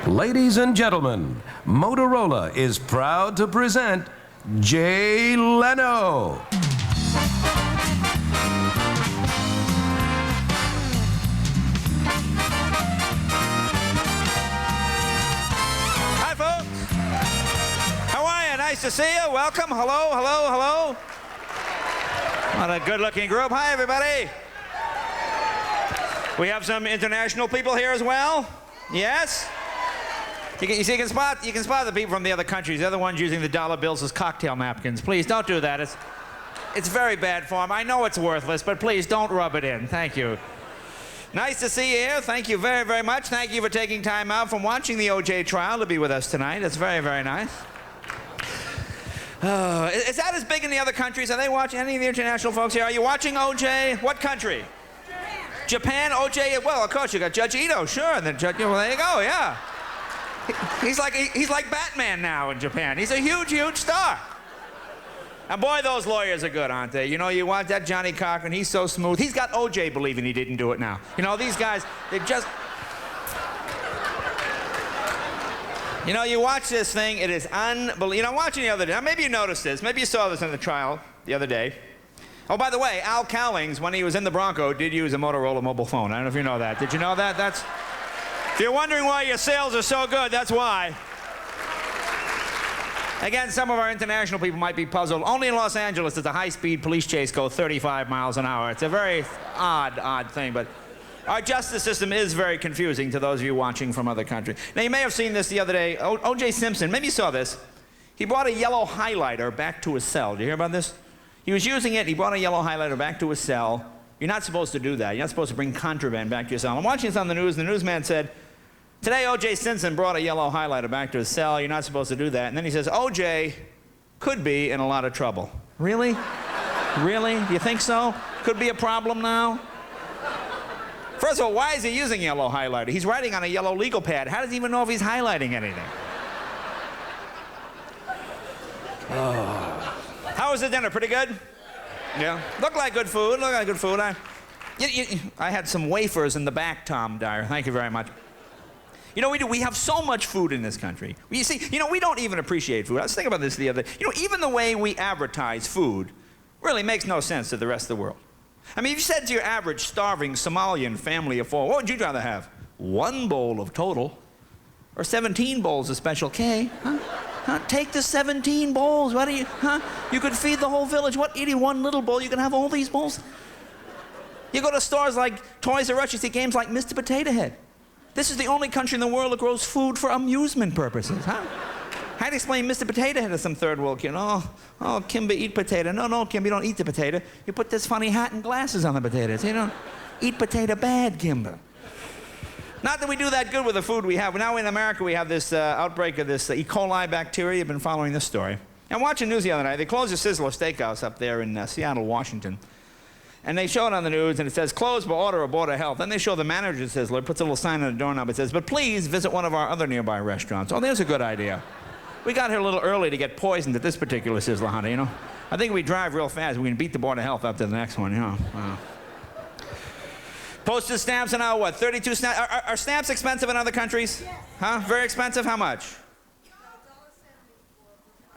Ladies and gentlemen, Motorola is proud to present Jay Leno. Hi, folks. How are you? Nice to see you. Welcome. Hello, hello, hello. What a good-looking group. Hi, everybody. We have some international people here as well. Yes? You can spot the people from the other countries. The other ones using the dollar bills as cocktail napkins. Please don't do that. It's very bad form. I know it's worthless, but please don't rub it in. Thank you. Nice to see you here. Thank you very, very much. Thank you for taking time out from watching the OJ trial to be with us tonight. It's very, very nice. Is that as big in the other countries? Are they watching? Any of the international folks here? Are you watching OJ? What country? Japan. OJ. Well, of course you got Judge Ito. Sure. And then well, there you go. Yeah. He's like Batman now in Japan. He's a huge, huge star. And boy, those lawyers are good, aren't they? You know, you watch that Johnny Cochran, he's so smooth. He's got OJ believing he didn't do it now. You know, these guys, they just... You know, you watch this thing, it is unbelievable. You know, watching the other day, maybe you noticed this, maybe you saw this in the trial the other day. Oh, by the way, Al Cowlings, when he was in the Bronco, did use a Motorola mobile phone. I don't know if you know that. Did you know that? If you're wondering why your sales are so good, that's why. Again, some of our international people might be puzzled. Only in Los Angeles does a high-speed police chase go 35 miles an hour. It's a very odd thing, but our justice system is very confusing to those of you watching from other countries. Now, you may have seen this the other day. OJ Simpson, maybe you saw this. He brought a yellow highlighter back to his cell. Did you hear about this? He was using it. He brought a yellow highlighter back to his cell. You're not supposed to do that. You're not supposed to bring contraband back to your cell. I'm watching this on the news, and the newsman said, today, OJ Simpson brought a yellow highlighter back to his cell. You're not supposed to do that. And then he says, OJ could be in a lot of trouble. Really? Really? Do you think so? Could be a problem now? First of all, why is he using yellow highlighter? He's writing on a yellow legal pad. How does he even know if he's highlighting anything? Oh. How was the dinner? Pretty good? Yeah. Looked like good food. Looked like good food. I had some wafers in the back, Tom Dyer. Thank you very much. You know, we have so much food in this country. You see, you know, we don't even appreciate food. I was thinking about this the other day. You know, even the way we advertise food really makes no sense to the rest of the world. I mean, if you said to your average starving Somalian family of four, what would you rather have? 1 bowl of total or 17 bowls of Special K? Huh? Take the 17 bowls. What do you, You could feed the whole village. What, eating 1 little bowl, you can have all these bowls? You go to stores like Toys R Us, you see games like Mr. Potato Head. This is the only country in the world that grows food for amusement purposes, huh? I'd explain Mr. Potato Head to some third world kid. Oh, Kimber, eat potato. No, Kimber, you don't eat the potato. You put this funny hat and glasses on the potatoes. You don't eat potato bad, Kimber. Not that we do that good with the food we have. Now in America, we have this outbreak of this E. coli bacteria. You've been following this story. I'm watching news the other night. They closed the Sizzler Steakhouse up there in Seattle, Washington. And they show it on the news, and it says, closed by order of Board of Health. Then they show the manager of Sizzler, puts a little sign on the doorknob that says, but please visit one of our other nearby restaurants. Oh, there's a good idea. We got here a little early to get poisoned at this particular Sizzler, honey, you know. I think we drive real fast. We can beat the Board of Health up to the next one, you know. Postage stamps are now what, 32 stamps? Are stamps expensive in other countries? Yes. Huh? Very expensive? How much?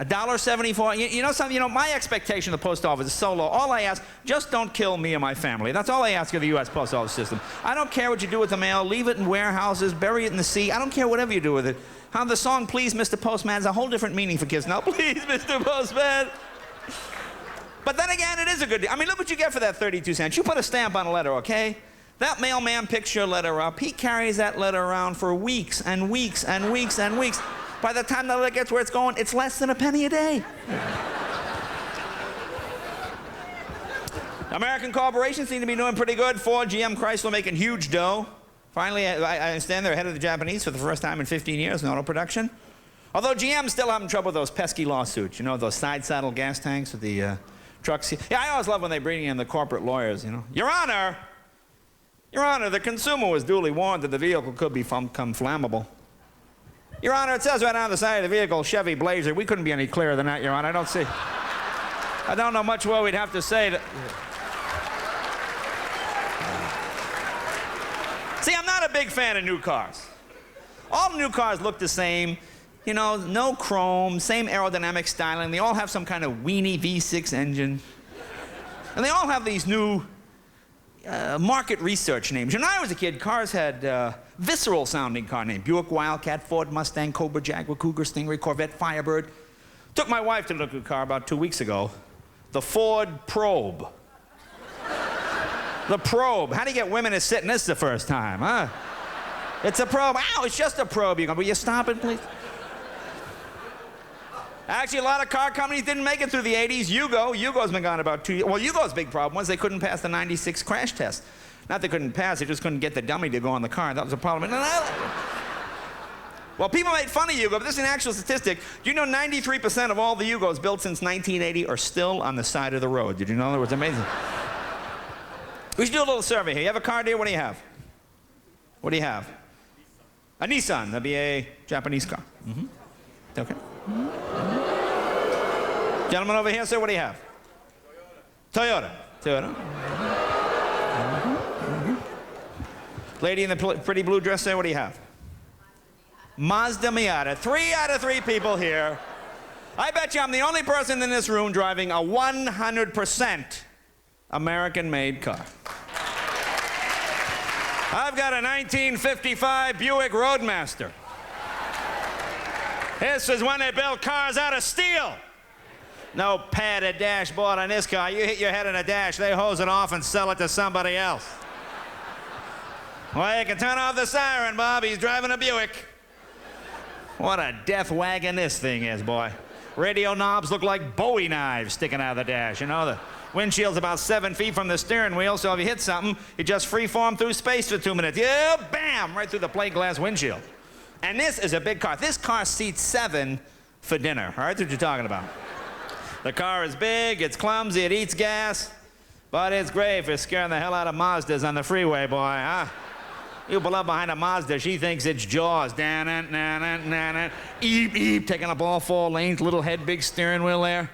$1.74. You know something? You know, my expectation of the post office is so low. All I ask, just don't kill me and my family. That's all I ask of the U.S. post office system. I don't care what you do with the mail. Leave it in warehouses, bury it in the sea. I don't care whatever you do with it. How the song Please Mr. Postman has a whole different meaning for kids now. Please Mr. Postman. But then again, it is a good deal. I mean, look what you get for that 32 cents. You put a stamp on a letter, okay? That mailman picks your letter up. He carries that letter around for weeks and weeks and weeks and weeks. By the time the letter gets where it's going, it's less than a penny a day. American corporations seem to be doing pretty good. Ford, GM, Chrysler making huge dough. Finally, I understand they're ahead of the Japanese for the first time in 15 years in auto production. Although GM's still having trouble with those pesky lawsuits. You know, those side saddle gas tanks with the trucks. Yeah, I always love when they bring in the corporate lawyers, you know. Your Honor, the consumer was duly warned that the vehicle could become flammable. Your Honor, it says right on the side of the vehicle, Chevy Blazer. We couldn't be any clearer than that, Your Honor. I don't know much more we'd have to say. See, I'm not a big fan of new cars. All the new cars look the same. You know, no chrome, same aerodynamic styling. They all have some kind of weenie V6 engine. And they all have these new market research names. When I was a kid, cars had visceral sounding car names. Buick Wildcat, Ford Mustang, Cobra Jaguar, Cougar, Stingray, Corvette, Firebird. Took my wife to look at a car about 2 weeks ago. The Ford Probe. The Probe. How do you get women to sit in this the first time, huh? It's a Probe. Ow, it's just a Probe. You go, will you stop it, please? Actually, a lot of car companies didn't make it through the 80s. Yugo's been gone about 2 years. Well, Yugo's big problem was they couldn't pass the 96 crash test. Not they couldn't pass, they just couldn't get the dummy to go on the car. That was a problem. Well, people made fun of Yugo, but this is an actual statistic. Do you know 93% of all the Yugos built since 1980 are still on the side of the road? Did you know that? It was amazing. We should do a little survey here. You have a car, dear? What do you have? What do you have? A Nissan. That'd be a Japanese car. Mm-hmm. Okay. Mm-hmm. Gentleman over here, sir, what do you have? Toyota. Toyota. Mm-hmm. Mm-hmm. Lady in the pretty blue dress there, what do you have? Mazda Miata. 3 out of 3 people here. I bet you I'm the only person in this room driving a 100% American-made car. I've got a 1955 Buick Roadmaster. This is when they built cars out of steel. No padded dashboard on this car. You hit your head on a dash, they hose it off and sell it to somebody else. Well, you can turn off the siren, Bob. He's driving a Buick. What a death wagon this thing is, boy. Radio knobs look like Bowie knives sticking out of the dash. You know, the windshield's about 7 feet from the steering wheel, so if you hit something, you just freeform through space for 2 minutes. Yeah, bam, right through the plate glass windshield. And this is a big car. This car seats 7 for dinner. All right, that's what you're talking about. The car is big, it's clumsy, it eats gas, but it's great for scaring the hell out of Mazdas on the freeway, boy, huh? You pull up behind a Mazda, she thinks it's Jaws. Eep, eep, taking up all 4 lanes, little head, big steering wheel there.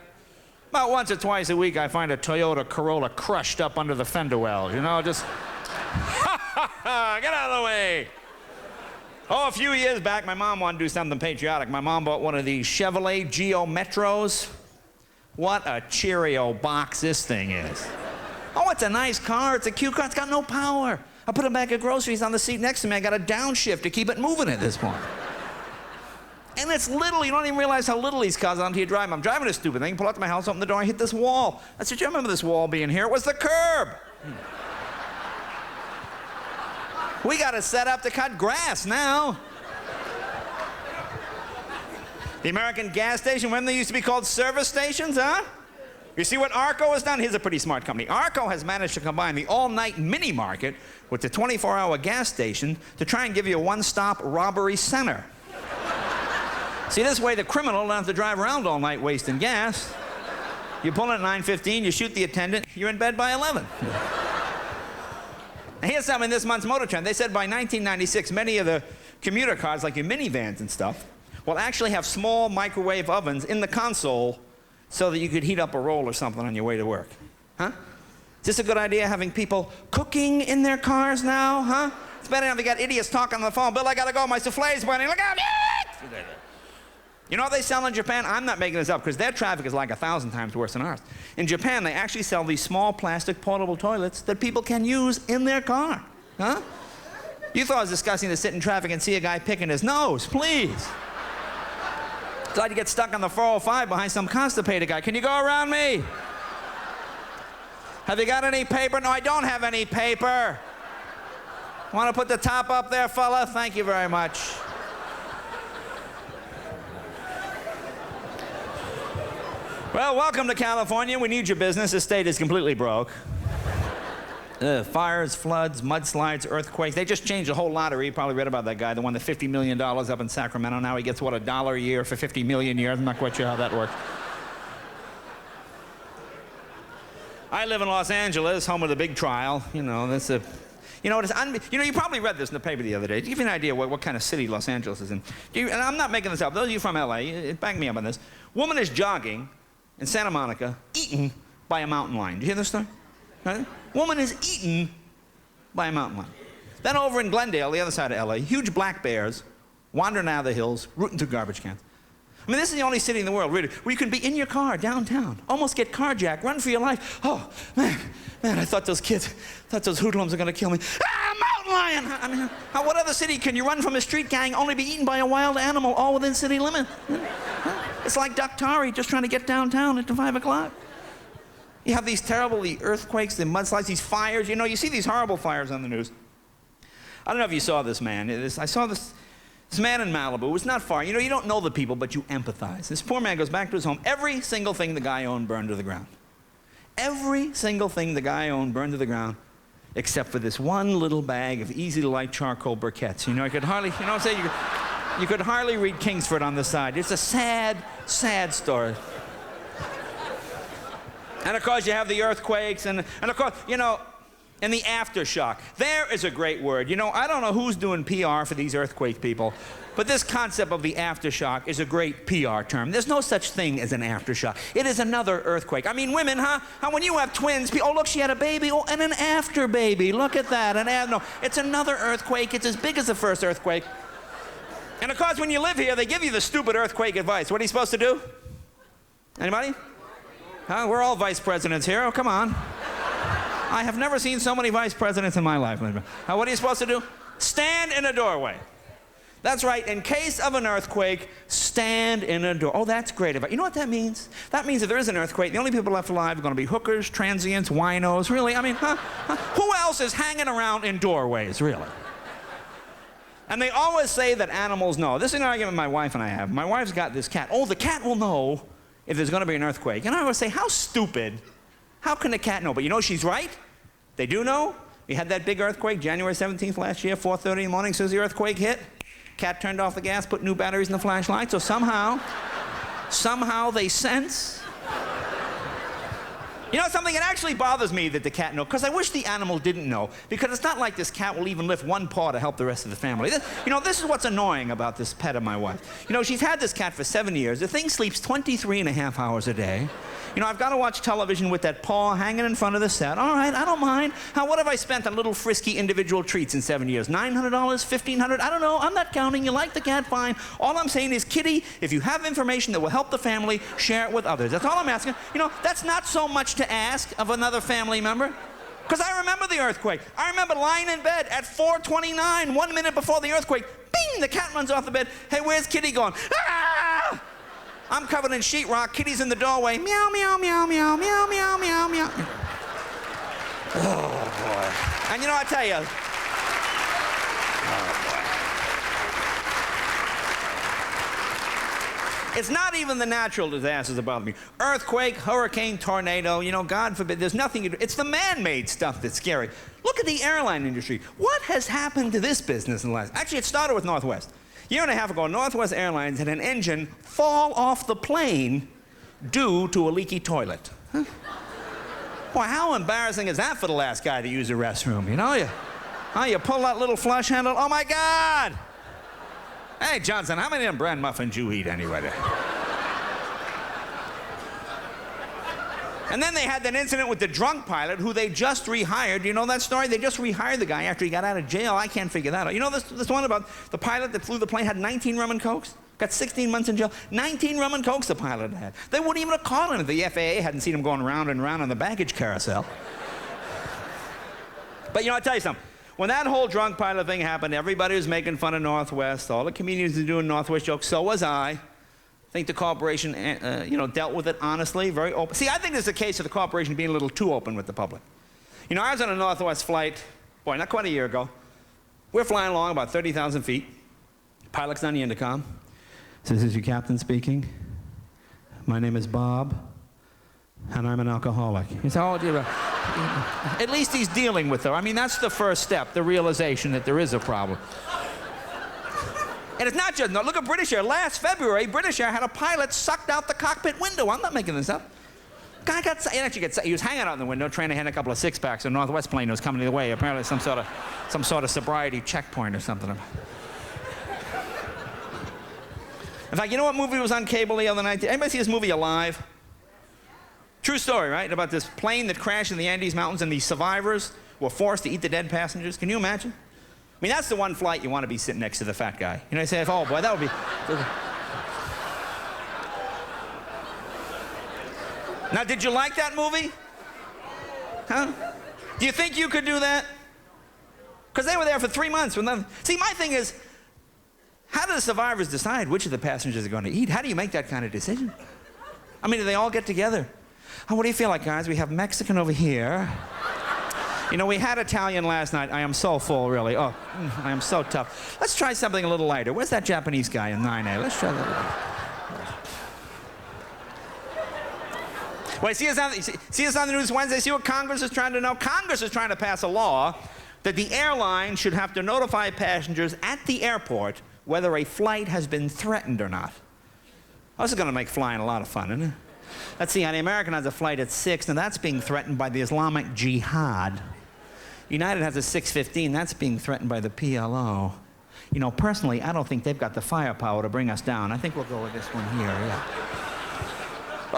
About once or twice a week, I find a Toyota Corolla crushed up under the fender well, you know, just, get out of the way. Oh, a few years back, my mom wanted to do something patriotic. My mom bought one of these Chevrolet Geo Metros. What a Cheerio box this thing is. Oh, it's a nice car, it's a cute car, it's got no power. I put a bag of groceries on the seat next to me. I got a downshift to keep it moving at this point. And it's little. You don't even realize how little these cars are until you drive them. I'm driving this stupid thing, pull up to my house, open the door, I hit this wall. I said, you remember this wall being here? It was the curb. We got it set up to cut grass now. The American gas station, when they used to be called service stations, huh? You see what Arco has done? Here's a pretty smart company. Arco has managed to combine the all-night mini market with the 24-hour gas station to try and give you a one-stop robbery center. See, this way the criminal don't have to drive around all night wasting gas. You pull in at 9:15, you shoot the attendant, you're in bed by 11. And here's something in this month's Motor Trend. They said by 1996, many of the commuter cars, like your minivans and stuff, will actually have small microwave ovens in the console so that you could heat up a roll or something on your way to work. Huh? Is this a good idea, having people cooking in their cars now, huh? It's better if you got idiots talking on the phone. Bill, I gotta go, my souffle's burning, look out! You know what they sell in Japan? I'm not making this up, because their traffic is like 1,000 times worse than ours. In Japan, they actually sell these small plastic portable toilets that people can use in their car. Huh? You thought it was disgusting to sit in traffic and see a guy picking his nose, please. Glad you get stuck on the 405 behind some constipated guy. Can you go around me? Have you got any paper? No, I don't have any paper. Want to put the top up there, fella? Thank you very much. Well, welcome to California. We need your business. The state is completely broke. Fires, floods, mudslides, earthquakes. They just changed the whole lottery. You probably read about that guy, the one that $50 million up in Sacramento. Now he gets, what, $1 a year for 50 million years? I'm not quite sure how that works. I live in Los Angeles, home of the big trial. You know, that's a... You know, you probably read this in the paper the other day. To give you an idea what kind of city Los Angeles is in. And I'm not making this up. Those of you from LA, back me up on this. Woman is jogging in Santa Monica, eaten by a mountain lion. Did you hear this story? Right? Woman is eaten by a mountain lion. Then over in Glendale, the other side of LA, huge black bears wandering out of the hills, rooting through garbage cans. I mean, this is the only city in the world, really, where you can be in your car downtown, almost get carjacked, run for your life. Oh, man, I thought those hoodlums are going to kill me. Mountain lion! I mean, what other city can you run from a street gang, only be eaten by a wild animal, all within city limits? It's like Daktari just trying to get downtown at 5 o'clock. You have these terrible earthquakes, the mudslides, these fires. You know, you see these horrible fires on the news. I don't know if you saw this man. I saw this man in Malibu. It was not far. You know, you don't know the people, but you empathize. This poor man goes back to his home. Every single thing the guy owned burned to the ground. Every single thing the guy owned burned to the ground, except for this one little bag of easy-to-light charcoal briquettes. You know, I could hardly, you know what I'm saying? You could hardly read Kingsford on the side. It's a sad, sad story. And of course, you have the earthquakes, and of course, you know, and the aftershock. There is a great word. You know, I don't know who's doing PR for these earthquake people, but this concept of the aftershock is a great PR term. There's no such thing as an aftershock. It is another earthquake. I mean, women, huh? When you have twins, oh, look, she had a baby, oh, and an after baby. Look at that. No, it's another earthquake. It's as big as the first earthquake. And of course, when you live here, they give you the stupid earthquake advice. What are you supposed to do? Anybody? Huh? We're all vice presidents here. Oh, come on. I have never seen so many vice presidents in my life. What are you supposed to do? Stand in a doorway. That's right. In case of an earthquake, stand in a door. Oh, that's great. You know what that means? That means if there is an earthquake, the only people left alive are going to be hookers, transients, winos. Really? I mean, who else is hanging around in doorways, really? And they always say that animals know. This is an argument my wife and I have. My wife's got this cat. Oh, the cat will know if there's going to be an earthquake. And I always say, how stupid. How can a cat know? But you know, she's right. They do know. We had that big earthquake, January 17th last year, 4:30 in the morning, as soon as the earthquake hit. Cat turned off the gas, put new batteries in the flashlight, so somehow they sense. You know something? It actually bothers me that the cat knows, because I wish the animal didn't know, because it's not like this cat will even lift one paw to help the rest of the family. This is what's annoying about this pet of my wife. You know, she's had this cat for 7 years. The thing sleeps 23 and a half hours a day. You know, I've got to watch television with that paw hanging in front of the set. All right, I don't mind. What have I spent on little frisky individual treats in 7 years? $900? $1,500? I don't know. I'm not counting. You like the cat, fine. All I'm saying is, Kitty, if you have information that will help the family, share it with others. That's all I'm asking. You know, that's not so much to ask of another family member. Because I remember the earthquake. I remember lying in bed at 4:29, 1 minute before the earthquake. Bing! The cat runs off the bed. Hey, where's Kitty going? Ah! I'm covered in sheetrock. Kitty's in the doorway. Meow, meow, meow, meow, meow, meow, meow, meow. Oh, boy. And you know, I tell you. It's not even the natural disasters that bother me. Earthquake, hurricane, tornado, you know, God forbid, there's nothing you do. It's the man-made stuff that's scary. Look at the airline industry. What has happened to this business in the last? Actually, it started with Northwest. A year and a half ago, Northwest Airlines had an engine fall off the plane due to a leaky toilet. Huh? Boy, how embarrassing is that for the last guy to use the restroom, you know? You pull that little flush handle, oh my God! Hey, Johnson, how many of them bran muffins you eat anyway? And then they had that incident with the drunk pilot who they just rehired. You know that story? They just rehired the guy after he got out of jail. I can't figure that out. You know this one about the pilot that flew the plane had 19 rum and cokes? Got 16 months in jail. 19 rum and cokes the pilot had. They wouldn't even have caught him if the FAA hadn't seen him going round and round on the baggage carousel. But you know, I'll tell you something. When that whole drunk pilot thing happened, everybody was making fun of Northwest. All the comedians were doing Northwest jokes. So was I. I think the corporation, dealt with it honestly, very open. See, I think this is a case of the corporation being a little too open with the public. You know, I was on a Northwest flight, not quite a year ago. We're flying along about 30,000 feet. Pilot's on the intercom. Says, "This is your captain speaking. My name is Bob, and I'm an alcoholic." He said, "Oh, dear." At least he's dealing with her. I mean, that's the first step, the realization that there is a problem. And it's not just, no, look at British Air. Last February, British Air had a pilot sucked out the cockpit window. I'm not making this up. Guy he was hanging out in the window trying to hand a couple of six-packs. A Northwest plane was coming the way. Apparently some sort of sobriety checkpoint or something. In fact, you know what movie was on cable the other night? Anybody see this movie Alive? True story, right? About this plane that crashed in the Andes Mountains and the survivors were forced to eat the dead passengers. Can you imagine? mean, that's the one flight you want to be sitting next to the fat guy. You know, you say, oh boy, that would be... Now, did you like that movie? Huh? Do you think you could do that? Because they were there for 3 months. See, my thing is, how do the survivors decide which of the passengers are going to eat? How do you make that kind of decision? I mean, do they all get together? Oh, what do you feel like, guys? We have Mexican over here. You know, we had Italian last night. I am so full, really. Oh, I am so tough. Let's try something a little lighter. Where's that Japanese guy in 9A? Let's try that. Wait, see us on the news Wednesday? See what Congress is trying to know? Congress is trying to pass a law that the airline should have to notify passengers at the airport whether a flight has been threatened or not. Oh, this is going to make flying a lot of fun, isn't it? Let's see, on the American has a flight at 6, and that's being threatened by the Islamic Jihad. United has a 6:15, that's being threatened by the PLO. You know, personally, I don't think they've got the firepower to bring us down. I think we'll go with this one here, yeah.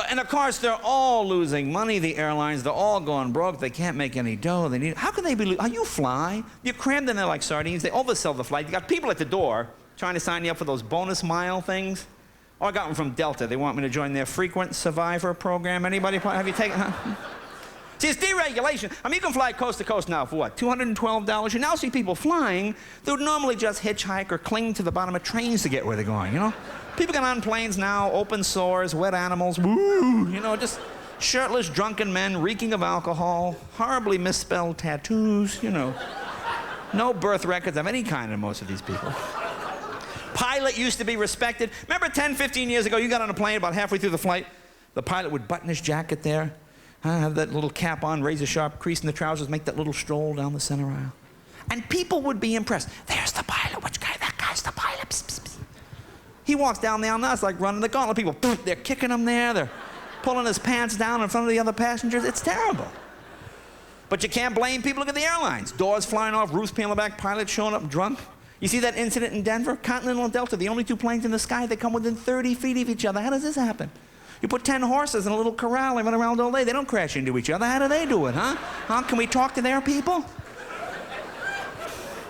And of course, they're all losing money, the airlines. They're all going broke. They can't make any dough. They need. How can they be? You fly. You're crammed in there like sardines. They oversell the flight. You got people at the door trying to sign you up for those bonus mile things. Oh, I got one from Delta. They want me to join their frequent survivor program. Anybody? Have you taken? Huh? See, it's deregulation. I mean, you can fly coast to coast now for what? $212. You now see people flying that would normally just hitchhike or cling to the bottom of trains to get where they're going, you know? People get on planes now, open sores, wet animals, woo, you know, just shirtless, drunken men reeking of alcohol, horribly misspelled tattoos, you know. No birth records of any kind in most of these people. Pilot used to be respected. Remember 10, 15 years ago, you got on a plane about halfway through the flight, the pilot would button his jacket there, have that little cap on, razor-sharp crease in the trousers, make that little stroll down the center aisle. And people would be impressed. There's the pilot. Which guy? That guy's the pilot. Psst, psst, psst. He walks down the aisle now. It's like running the gauntlet. People, they're kicking him there. They're pulling his pants down in front of the other passengers. It's terrible. But you can't blame people. Look at the airlines. Doors flying off, roofs peeling back, pilots showing up drunk. You see that incident in Denver? Continental and Delta, the only two planes in the sky that come within 30 feet of each other. How does this happen? You put 10 horses in a little corral, they run around all day. They don't crash into each other. How do they do it, huh? Can we talk to their people?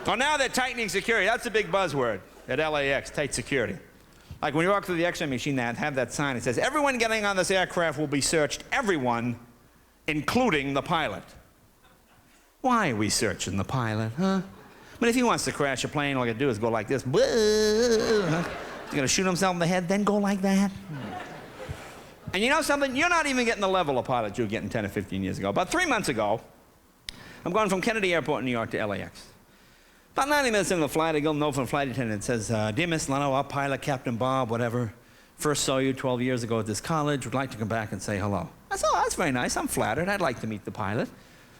Oh, now they're tightening security. That's a big buzzword at LAX, tight security. Like when you walk through the X-ray machine, they have that sign. It says, everyone getting on this aircraft will be searched. Everyone, including the pilot. Why are we searching the pilot, huh? But if he wants to crash a plane, all he can do is go like this. He's going to shoot himself in the head, then go like that. And you know something? You're not even getting the level of pilot you were getting 10 or 15 years ago. About 3 months ago, I'm going from Kennedy Airport in New York to LAX. About 90 minutes into the flight, I get a note from the flight attendant. It says, Dear Miss Leno, our pilot, Captain Bob, whatever, first saw you 12 years ago at this college, would like to come back and say hello. I said, oh, that's very nice. I'm flattered. I'd like to meet the pilot.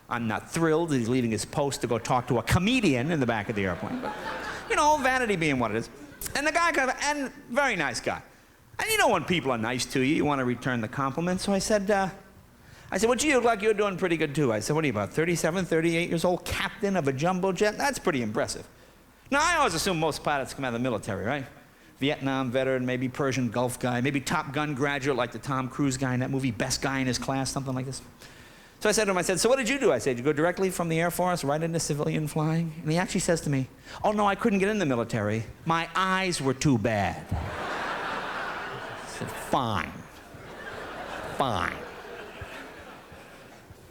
I'm not thrilled that he's leaving his post to go talk to a comedian in the back of the airplane. But, you know, vanity being what it is. And the guy and very nice guy. And you know when people are nice to you, you want to return the compliment. So I said, well, gee, you look like you're doing pretty good too. I said, what are you, about 37, 38 years old, captain of a jumbo jet? That's pretty impressive. Now, I always assume most pilots come out of the military, right? Vietnam veteran, maybe Persian Gulf guy, maybe Top Gun graduate like the Tom Cruise guy in that movie, best guy in his class, something like this. So I said to him, so what did you do? I said, did you go directly from the Air Force right into civilian flying? And he actually says to me, oh, no, I couldn't get in the military. My eyes were too bad. I said, fine. Fine.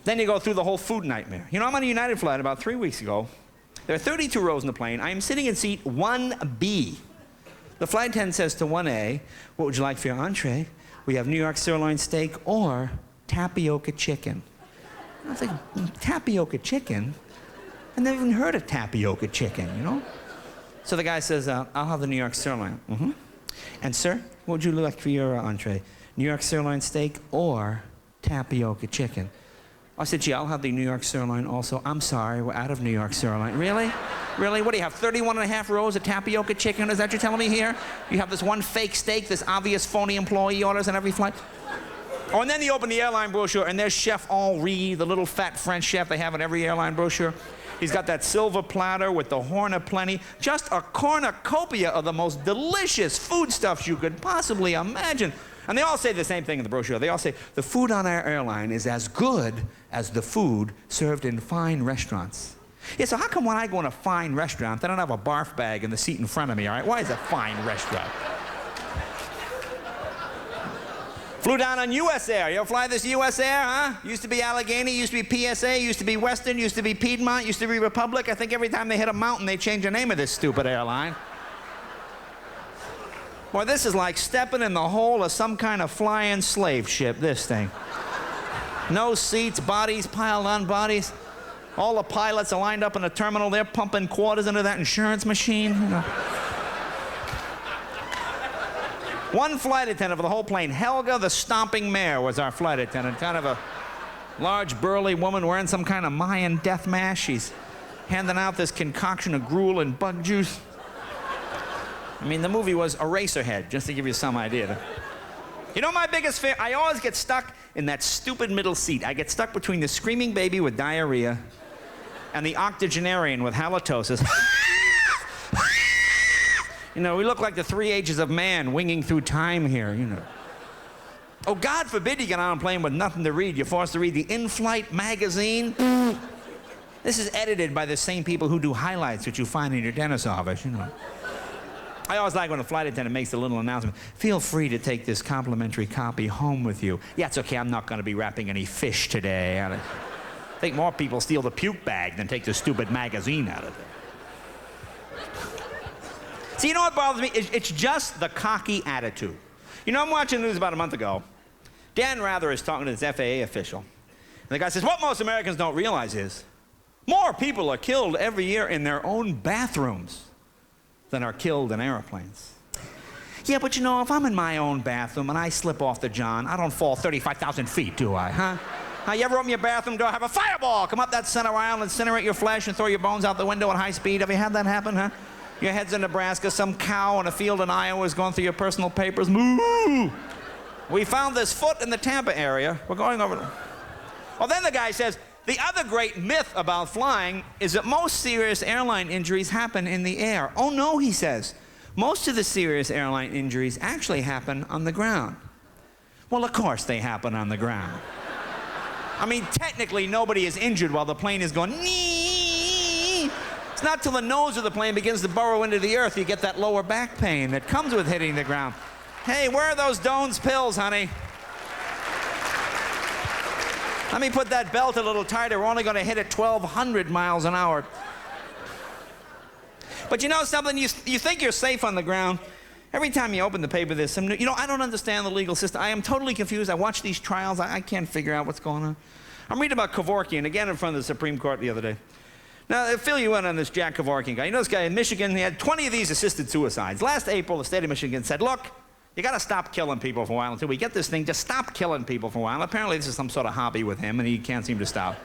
Then you go through the whole food nightmare. You know, I'm on a United flight about 3 weeks ago. There are 32 rows in the plane. I am sitting in seat 1B. The flight attendant says to 1A, what would you like for your entree? We have New York sirloin steak or tapioca chicken. I was like, tapioca chicken? I've never even heard of tapioca chicken, you know? So the guy says, I'll have the New York sirloin. Mm-hmm. And sir, what would you like for your entree? New York sirloin steak or tapioca chicken? I said, gee, I'll have the New York sirloin also. I'm sorry, we're out of New York sirloin. Really? Really? What do you have, 31 and a half rows of tapioca chicken? Is that what you're telling me here? You have this one fake steak, this obvious phony employee orders on every flight? Oh, and then you open the airline brochure, and there's Chef Henri, the little fat French chef they have in every airline brochure. He's got that silver platter with the horn of plenty. Just a cornucopia of the most delicious foodstuffs you could possibly imagine. And they all say the same thing in the brochure. They all say, the food on our airline is as good as the food served in fine restaurants. Yeah, so how come when I go in a fine restaurant, they don't have a barf bag in the seat in front of me, all right? Why is it a fine restaurant? Flew down on US Air. You ever fly this US Air, huh? Used to be Allegheny, used to be PSA, used to be Western, used to be Piedmont, used to be Republic. I think every time they hit a mountain, they change the name of this stupid airline. Boy, this is like stepping in the hole of some kind of flying slave ship, this thing. No seats, bodies piled on bodies. All the pilots are lined up in the terminal. They're pumping quarters into that insurance machine. You know. One flight attendant for the whole plane, Helga the Stomping Mare, was our flight attendant. Kind of a large, burly woman wearing some kind of Mayan death mask. She's handing out this concoction of gruel and bug juice. I mean, the movie was Eraserhead, just to give you some idea. You know my biggest fear? I always get stuck in that stupid middle seat. I get stuck between the screaming baby with diarrhea and the octogenarian with halitosis. You know, we look like the 3 ages of man winging through time here, you know. Oh, God forbid you get on a plane with nothing to read. You're forced to read the in-flight magazine. This is edited by the same people who do highlights that you find in your dentist's office, you know. I always like when a flight attendant makes a little announcement. Feel free to take this complimentary copy home with you. Yeah, it's okay, I'm not going to be wrapping any fish today. I think more people steal the puke bag than take the stupid magazine out of it. See, you know what bothers me? It's just the cocky attitude. You know, I'm watching the news about a month ago. Dan Rather is talking to this FAA official. And the guy says, what most Americans don't realize is more people are killed every year in their own bathrooms than are killed in airplanes. Yeah, but you know, if I'm in my own bathroom and I slip off the john, I don't fall 35,000 feet, do I, huh? You ever open your bathroom door, have a fireball come up that center aisle, incinerate your flesh, and throw your bones out the window at high speed? Have you had that happen, huh? Your head's in Nebraska, some cow in a field in Iowa is going through your personal papers. Moo! We found this foot in the Tampa area. We're going over to... Well, then the guy says, the other great myth about flying is that most serious airline injuries happen in the air. Oh, no, he says. Most of the serious airline injuries actually happen on the ground. Well, of course they happen on the ground. I mean, technically, nobody is injured while the plane is going, nee. It's not till the nose of the plane begins to burrow into the earth you get that lower back pain that comes with hitting the ground. Hey, where are those Doan's pills, honey? Let me put that belt a little tighter. We're only going to hit it 1,200 miles an hour. But you know something? You think you're safe on the ground. Every time you open the paper, there's some new... You know, I don't understand the legal system. I am totally confused. I watch these trials. I can't figure out what's going on. I'm reading about Kevorkian, again in front of the Supreme Court the other day. Now, I'll fill you in on this Jack Kevorkian guy. You know this guy in Michigan, he had 20 of these assisted suicides. Last April, the state of Michigan said, look, you got to stop killing people for a while until we get this thing. Just stop killing people for a while. Apparently, this is some sort of hobby with him, and he can't seem to stop.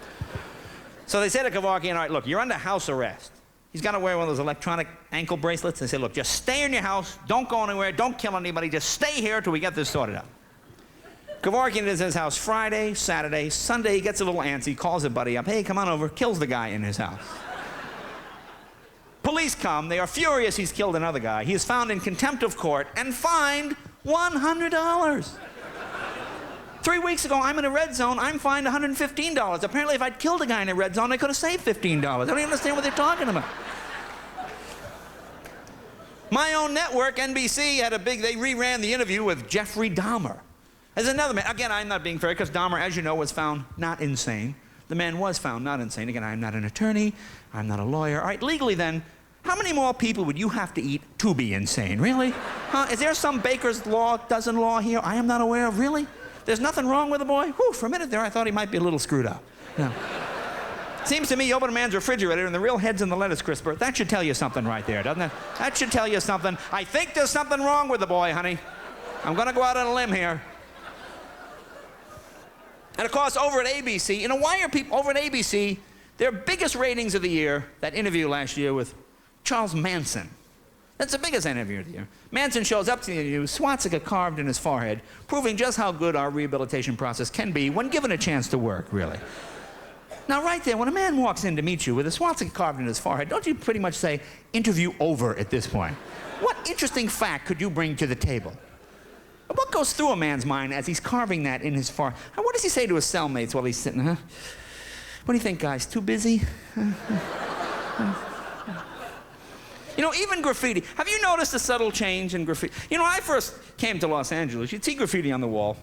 So they said to Kevorkian, all right, look, you're under house arrest. He's got to wear one of those electronic ankle bracelets. They said, look, just stay in your house. Don't go anywhere. Don't kill anybody. Just stay here till we get this sorted out. Kevorkian is in his house Friday, Saturday, Sunday. He gets a little antsy, calls a buddy up. Hey, come on over. Kills the guy in his house. Police come. They are furious he's killed another guy. He is found in contempt of court and fined $100. 3 weeks ago, I'm in a red zone. I'm fined $115. Apparently, if I'd killed a guy in a red zone, I could have saved $15. I don't even understand what they're talking about. My own network, NBC, they reran the interview with Jeffrey Dahmer. There's another man. Again, I'm not being fair because Dahmer, as you know, was found not insane. The man was found not insane. Again, I'm not an attorney. I'm not a lawyer. All right, legally then, how many more people would you have to eat to be insane? Really? Huh? Is there some baker's law, dozen law here I am not aware of? Really? There's nothing wrong with the boy? Whew, for a minute there, I thought he might be a little screwed up. No. Seems to me you open a man's refrigerator and the real head's in the lettuce crisper. That should tell you something right there, doesn't it? That should tell you something. I think there's something wrong with the boy, honey. I'm going to go out on a limb here. And of course, over at ABC, you know, why are people over at ABC, their biggest ratings of the year, that interview last year with Charles Manson. That's the biggest interview of the year. Manson shows up to the interview, swastika carved in his forehead, proving just how good our rehabilitation process can be when given a chance to work, really. Now, right there, when a man walks in to meet you with a swastika carved in his forehead, don't you pretty much say, interview over at this point? What interesting fact could you bring to the table? What goes through a man's mind as he's carving that in his forehead? What does he say to his cellmates while he's sitting, huh? What do you think, guys? Too busy? You know, even graffiti. Have you noticed a subtle change in graffiti? You know, when I first came to Los Angeles, you'd see graffiti on the wall.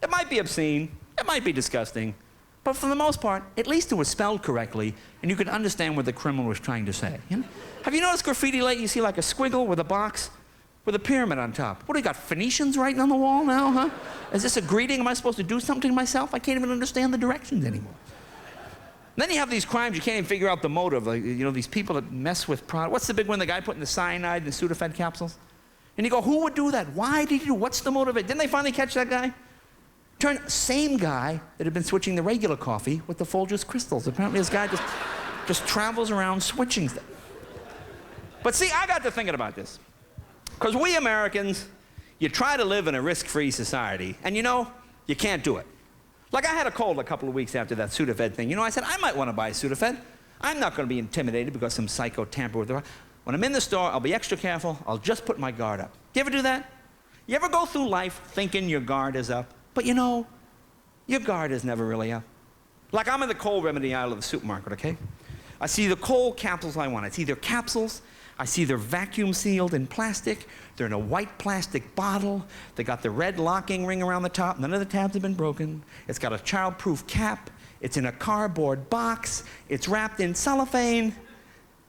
It might be obscene, it might be disgusting, but for the most part, at least it was spelled correctly, and you could understand what the criminal was trying to say. You know? Have you noticed graffiti lately? You see like a squiggle with a box with a pyramid on top. What do you got, Phoenicians writing on the wall now, huh? Is this a greeting? Am I supposed to do something to myself? I can't even understand the directions anymore. Then you have these crimes, you can't even figure out the motive. Like, you know, these people that mess with product. What's the big one, the guy putting the cyanide in the Sudafed capsules? And you go, who would do that? Why did he do? What's the motive? Didn't they finally catch that guy? Same guy that had been switching the regular coffee with the Folgers crystals. Apparently this guy just travels around switching stuff. But see, I got to thinking about this. Because we Americans, you try to live in a risk-free society, and you know, you can't do it. Like I had a cold a couple of weeks after that Sudafed thing. You know, I said, I might want to buy Sudafed. I'm not going to be intimidated because some psycho tampered with it. When I'm in the store, I'll be extra careful. I'll just put my guard up. You ever do that? You ever go through life thinking your guard is up? But you know, your guard is never really up. Like I'm in the cold remedy aisle of the supermarket, okay? I see the cold capsules I want. It's either capsules, I see they're vacuum sealed in plastic, they're in a white plastic bottle, they got the red locking ring around the top, none of the tabs have been broken, it's got a child-proof cap, it's in a cardboard box, it's wrapped in cellophane,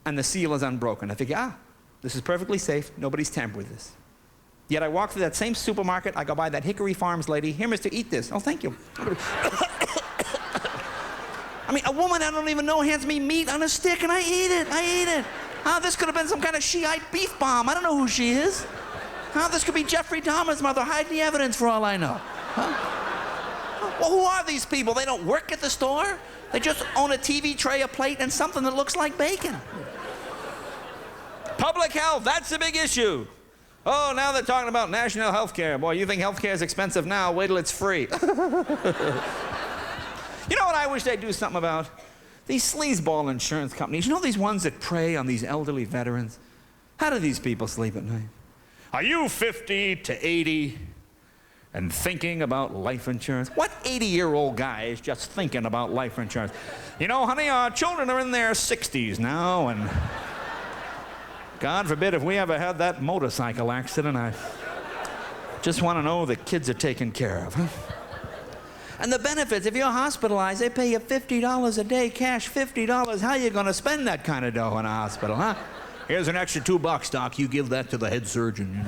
and the seal is unbroken. I figure, this is perfectly safe, nobody's tampered with this. Yet I walk through that same supermarket, I go by that Hickory Farms lady, here, mister, eat this. Oh, thank you. I mean, a woman I don't even know hands me meat on a stick, and I eat it. This could have been some kind of Shiite beef bomb. I don't know who she is. This could be Jeffrey Dahmer's mother. Hide the evidence for all I know. Well, who are these people? They don't work at the store? They just own a TV tray, a plate, and something that looks like bacon. Public health, that's a big issue. Oh, now they're talking about national health care. Boy, you think health care is expensive now, wait till it's free. You know what I wish they'd do something about? These sleazeball insurance companies. You know these ones that prey on these elderly veterans? How do these people sleep at night? Are you 50 to 80 and thinking about life insurance? What 80-year-old guy is just thinking about life insurance? You know, honey, our children are in their 60s now, and God forbid if we ever had that motorcycle accident, I just want to know the kids are taken care of. Huh? And the benefits, if you're hospitalized, they pay you $50 a day, cash $50. How are you going to spend that kind of dough in a hospital, huh? Here's an extra $2, Doc. You give that to the head surgeon.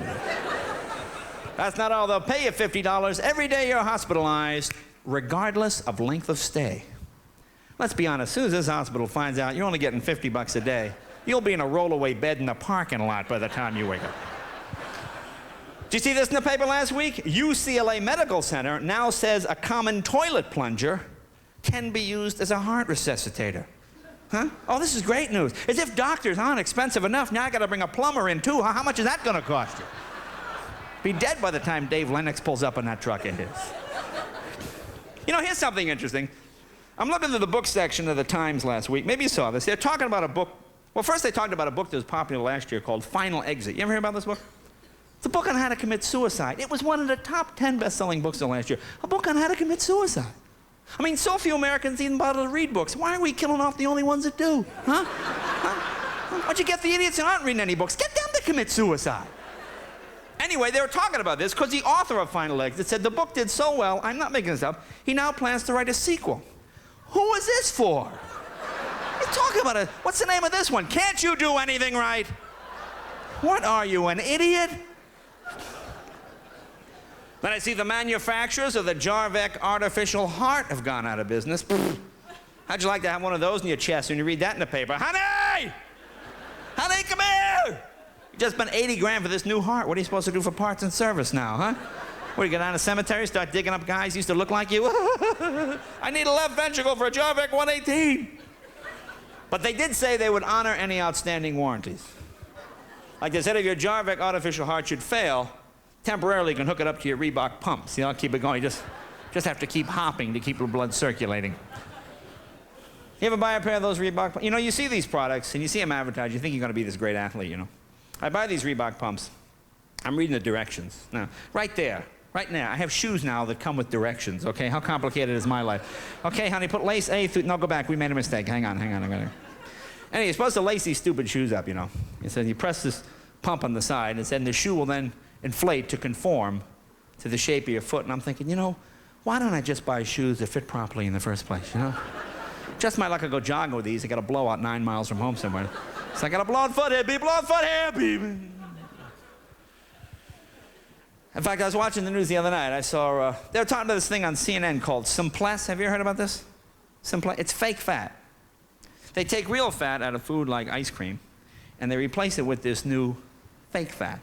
That's not all. They'll pay you $50 every day you're hospitalized, regardless of length of stay. Let's be honest. As soon as this hospital finds out you're only getting $50 a day, you'll be in a rollaway bed in the parking lot by the time you wake up. Did you see this in the paper last week? UCLA Medical Center now says a common toilet plunger can be used as a heart resuscitator. Huh? Oh, this is great news. As if doctors aren't expensive enough, now I gotta bring a plumber in too. How much is that gonna cost you? Be dead by the time Dave Lennox pulls up in that truck of his. You know, here's something interesting. I'm looking at the book section of the Times last week. Maybe you saw this. They're talking about a book. Well, first they talked about a book that was popular last year called Final Exit. You ever hear about this book? It's a book on how to commit suicide. It was one of the top 10 best-selling books of last year. A book on how to commit suicide. I mean, so few Americans even bother to read books. Why are we killing off the only ones that do? Huh? Why don't you get the idiots that aren't reading any books? Get them to commit suicide. Anyway, they were talking about this because the author of Final Exit said the book did so well, I'm not making this up, he now plans to write a sequel. Who is this for? You're talking about it. What's the name of this one? Can't you do anything right? What are you, an idiot? Then I see the manufacturers of the Jarvik artificial heart have gone out of business. How'd you like to have one of those in your chest when you read that in the paper? Honey! Honey, come here! You just spent 80 grand for this new heart. What are you supposed to do for parts and service now, huh? What, you go down to the cemetery, start digging up guys who used to look like you? I need a left ventricle for a Jarvik 118. But they did say they would honor any outstanding warranties. Like they said, if your Jarvik artificial heart should fail, temporarily you can hook it up to your Reebok pumps. You know, keep it going. You just have to keep hopping to keep the blood circulating. You ever buy a pair of those Reebok pumps? You know, you see these products and you see them advertised, you think you're going to be this great athlete, you know. I buy these Reebok pumps. I'm reading the directions. Now, right there, right now, I have shoes now that come with directions, okay? How complicated is my life? Okay, honey, put lace A through, no, go back, we made a mistake. Hang on. Anyway, you're supposed to lace these stupid shoes up, you know. He said you press this pump on the side, and said the shoe will then inflate to conform to the shape of your foot. And I'm thinking, you know, why don't I just buy shoes that fit properly in the first place, you know? Just my luck, I go jogging with these. I got a blowout 9 miles from home somewhere. So I got a blowout foot here, blowout foot here, baby. In fact, I was watching the news the other night. I saw, they were talking about this thing on CNN called Simpless. Have you heard about this? Simpless. It's fake fat. They take real fat out of food like ice cream, and they replace it with this new fake fat.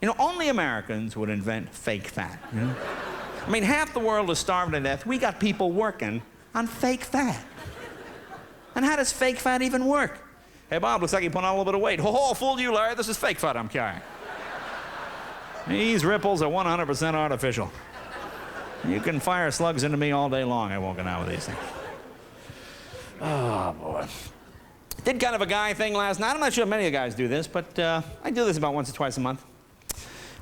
You know, only Americans would invent fake fat, you know? I mean, half the world is starving to death. We got people working on fake fat. And how does fake fat even work? Hey, Bob, looks like you put on a little bit of weight. Oh, fooled you, Larry. This is fake fat I'm carrying. These ripples are 100% artificial. You can fire slugs into me all day long. I won't get out with these things. Oh, boy. Did kind of a guy thing last night. I'm not sure many of you guys do this, but I do this about once or twice a month.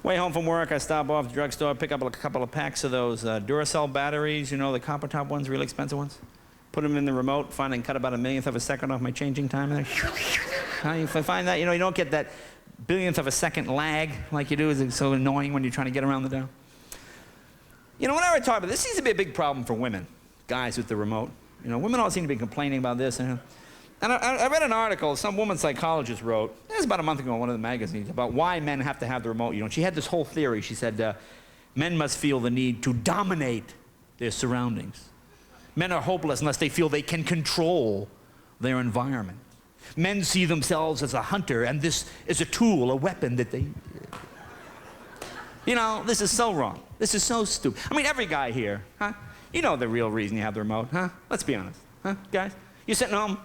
Way home from work, I stop off the drugstore, pick up a couple of packs of those Duracell batteries, you know, the copper top ones, really expensive ones. Put them in the remote, find I can cut about 1/1000th of a second off my changing time. And if I find that, you know, you don't get that 1/1000th of a second lag like you do. It's so annoying when you're trying to get around the dial. You know, whenever I talk about this seems to be a big problem for women, guys with the remote. You know, women all seem to be complaining about this. And I read an article some woman psychologist wrote, it was about a month ago in one of the magazines, about why men have to have the remote. You know, she had this whole theory. She said, men must feel the need to dominate their surroundings. Men are hopeless unless they feel they can control their environment. Men see themselves as a hunter, and this is a tool, a weapon that they... You know, this is so wrong. This is so stupid. I mean, every guy here, huh? You know the real reason you have the remote, huh? Let's be honest, huh, guys? You're sitting home,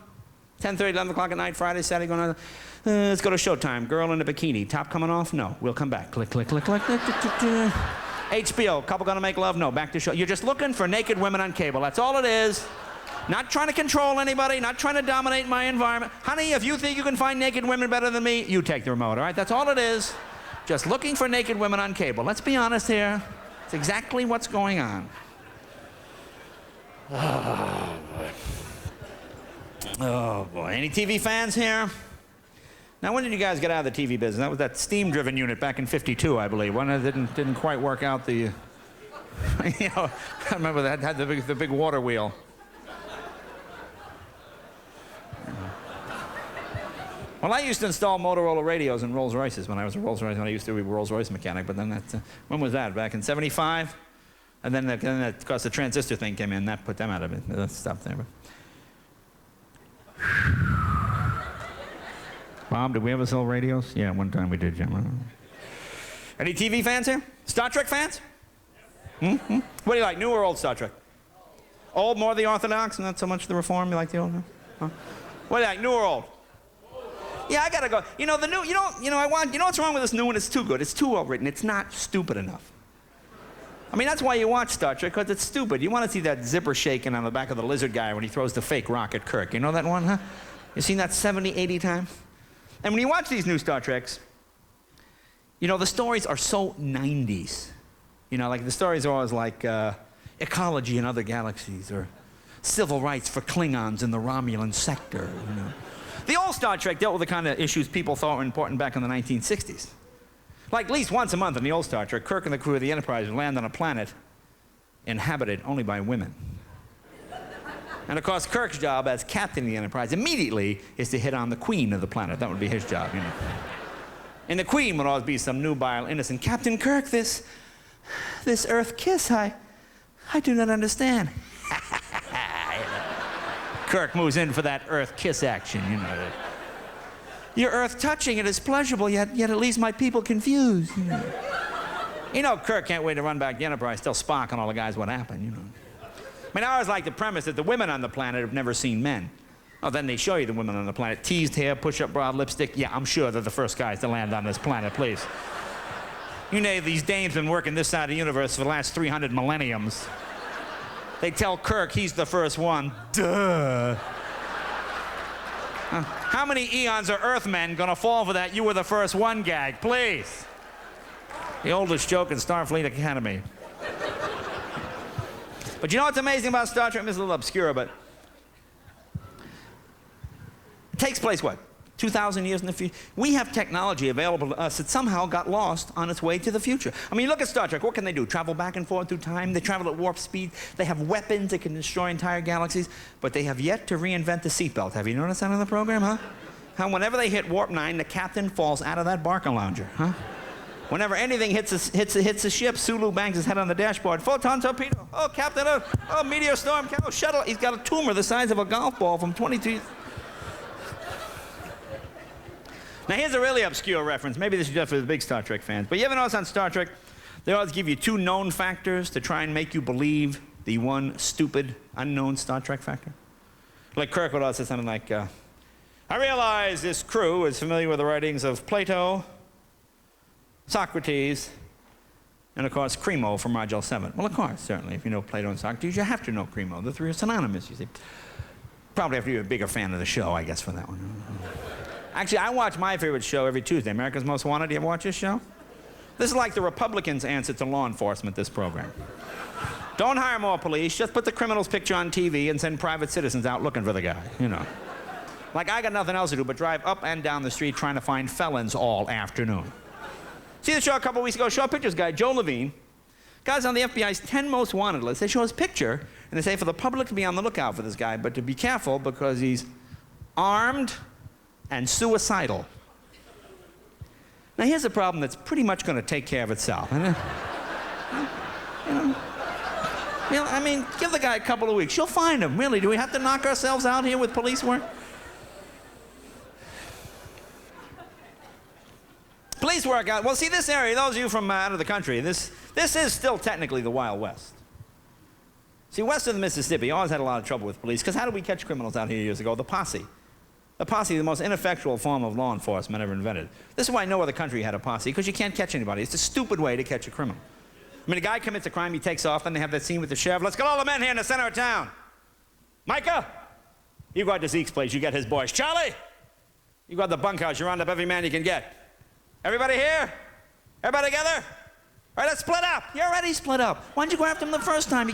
10:30, 11 o'clock at night, Friday, Saturday, going on, let's go to Showtime. Girl in a bikini. Top coming off? No. We'll come back. Click, click, click, click. HBO. Couple gonna make love? No. Back to show. You're just looking for naked women on cable. That's all it is. Not trying to control anybody. Not trying to dominate my environment. Honey, if you think you can find naked women better than me, you take the remote, all right? That's all it is. Just looking for naked women on cable. Let's be honest here. It's exactly what's going on. Oh, boy. Oh, boy. Any TV fans here? Now, when did you guys get out of the TV business? That was that steam-driven unit back in '52, I believe. One that didn't quite work out the... You know, I remember that had the big water wheel. Well, I used to install Motorola radios in Rolls Royces when I was a Rolls Royce, when I used to be a Rolls Royce mechanic, but then that's... when was that? Back in '75? And then, of course, the transistor thing came in. That put them out of it. That stopped there. Bob, did we ever sell radios? Yeah, one time we did, Jim. Any TV fans here? Star Trek fans? Mm-hmm. What do you like, new or old Star Trek? Old, more the orthodox, not so much the reform. You like the old? Huh? What do you like, new or old? Yeah, I gotta go. You know, the new, you know what's wrong with this new one? It's too good. It's too well written. It's not stupid enough. I mean, that's why you watch Star Trek, because it's stupid. You want to see that zipper shaking on the back of the lizard guy when he throws the fake rock at Kirk. You know that one, huh? You've seen that 70, 80 times? And when you watch these new Star Treks, you know, the stories are so 90s. You know, like the stories are always like ecology in other galaxies, or civil rights for Klingons in the Romulan sector, you know. The old Star Trek dealt with the kind of issues people thought were important back in the 1960s. Like at least once a month in the old Star Trek, Kirk and the crew of the Enterprise would land on a planet inhabited only by women. And of course, Kirk's job as captain of the Enterprise immediately is to hit on the queen of the planet. That would be his job, you know. And the queen would always be some nubile, innocent, Captain Kirk, this Earth kiss, I do not understand. Kirk moves in for that Earth kiss action, you know. Your Earth touching, it is pleasurable, yet it leaves my people confused. You know, Kirk can't wait to run back the Enterprise, tell Spock and all the guys what happened, you know. I mean, I always like the premise that the women on the planet have never seen men. Oh, then they show you the women on the planet. Teased hair, push-up bra, lipstick. Yeah, I'm sure they're the first guys to land on this planet, please. You know, these dames been working this side of the universe for the last 300 millenniums. They tell Kirk he's the first one. Duh. How many eons are Earthmen gonna fall for that "you were the first one" gag? Please. The oldest joke in Starfleet Academy. But you know what's amazing about Star Trek? This is a little obscure, but Takes place, what, 2,000 years in the future? We have technology available to us that somehow got lost on its way to the future. I mean, look at Star Trek. What can they do? Travel back and forth through time? They travel at warp speed. They have weapons that can destroy entire galaxies. But they have yet to reinvent the seatbelt. Have you noticed that on the program, huh? How whenever they hit warp 9, the captain falls out of that Barker lounger, huh? Whenever anything hits a ship, Sulu bangs his head on the dashboard. Photon torpedo. Oh, Captain. Oh, meteor storm. Oh, shuttle. He's got a tumor the size of a golf ball from 22. Now, here's a really obscure reference. Maybe this is just for the big Star Trek fans. But you ever notice on Star Trek, they always give you 2 known factors to try and make you believe the one stupid, unknown Star Trek factor? Like Kirk would always say something like, I realize this crew is familiar with the writings of Plato, Socrates, and of course, Cremo from Module 7. Well, of course, certainly, if you know Plato and Socrates, you have to know Cremo. The 3 are synonymous, you see. Probably have to be a bigger fan of the show, I guess, for that one. Actually, I watch my favorite show every Tuesday, America's Most Wanted. Do you ever watch this show? This is like the Republicans' answer to law enforcement, this program. Don't hire more police, just put the criminal's picture on TV and send private citizens out looking for the guy, you know. Like, I got nothing else to do but drive up and down the street trying to find felons all afternoon. See the show a couple weeks ago, show a pictures guy, Joe Levine. Guy's on the FBI's 10 most wanted list. They show his picture, and they say for the public to be on the lookout for this guy, but to be careful because he's armed and suicidal. Now, here's a problem that's pretty much going to take care of itself. You know, I mean, give the guy a couple of weeks. You'll find him, really. Do we have to knock ourselves out here with police work? Police work out. Well, see, this area, those of you from out of the country, this is still technically the Wild West. See, west of the Mississippi, always had a lot of trouble with police, because how did we catch criminals out here years ago? The posse. The posse, the most ineffectual form of law enforcement ever invented. This is why no other country had a posse, because you can't catch anybody. It's a stupid way to catch a criminal. I mean, a guy commits a crime, he takes off, then they have that scene with the sheriff. Let's get all the men here in the center of town. Micah, you go out to Zeke's place, you get his boys. Charlie, you go out to the bunkhouse, you round up every man you can get. Everybody here? Everybody together? All right, let's split up. You're already split up. Why didn't you go after them the first time?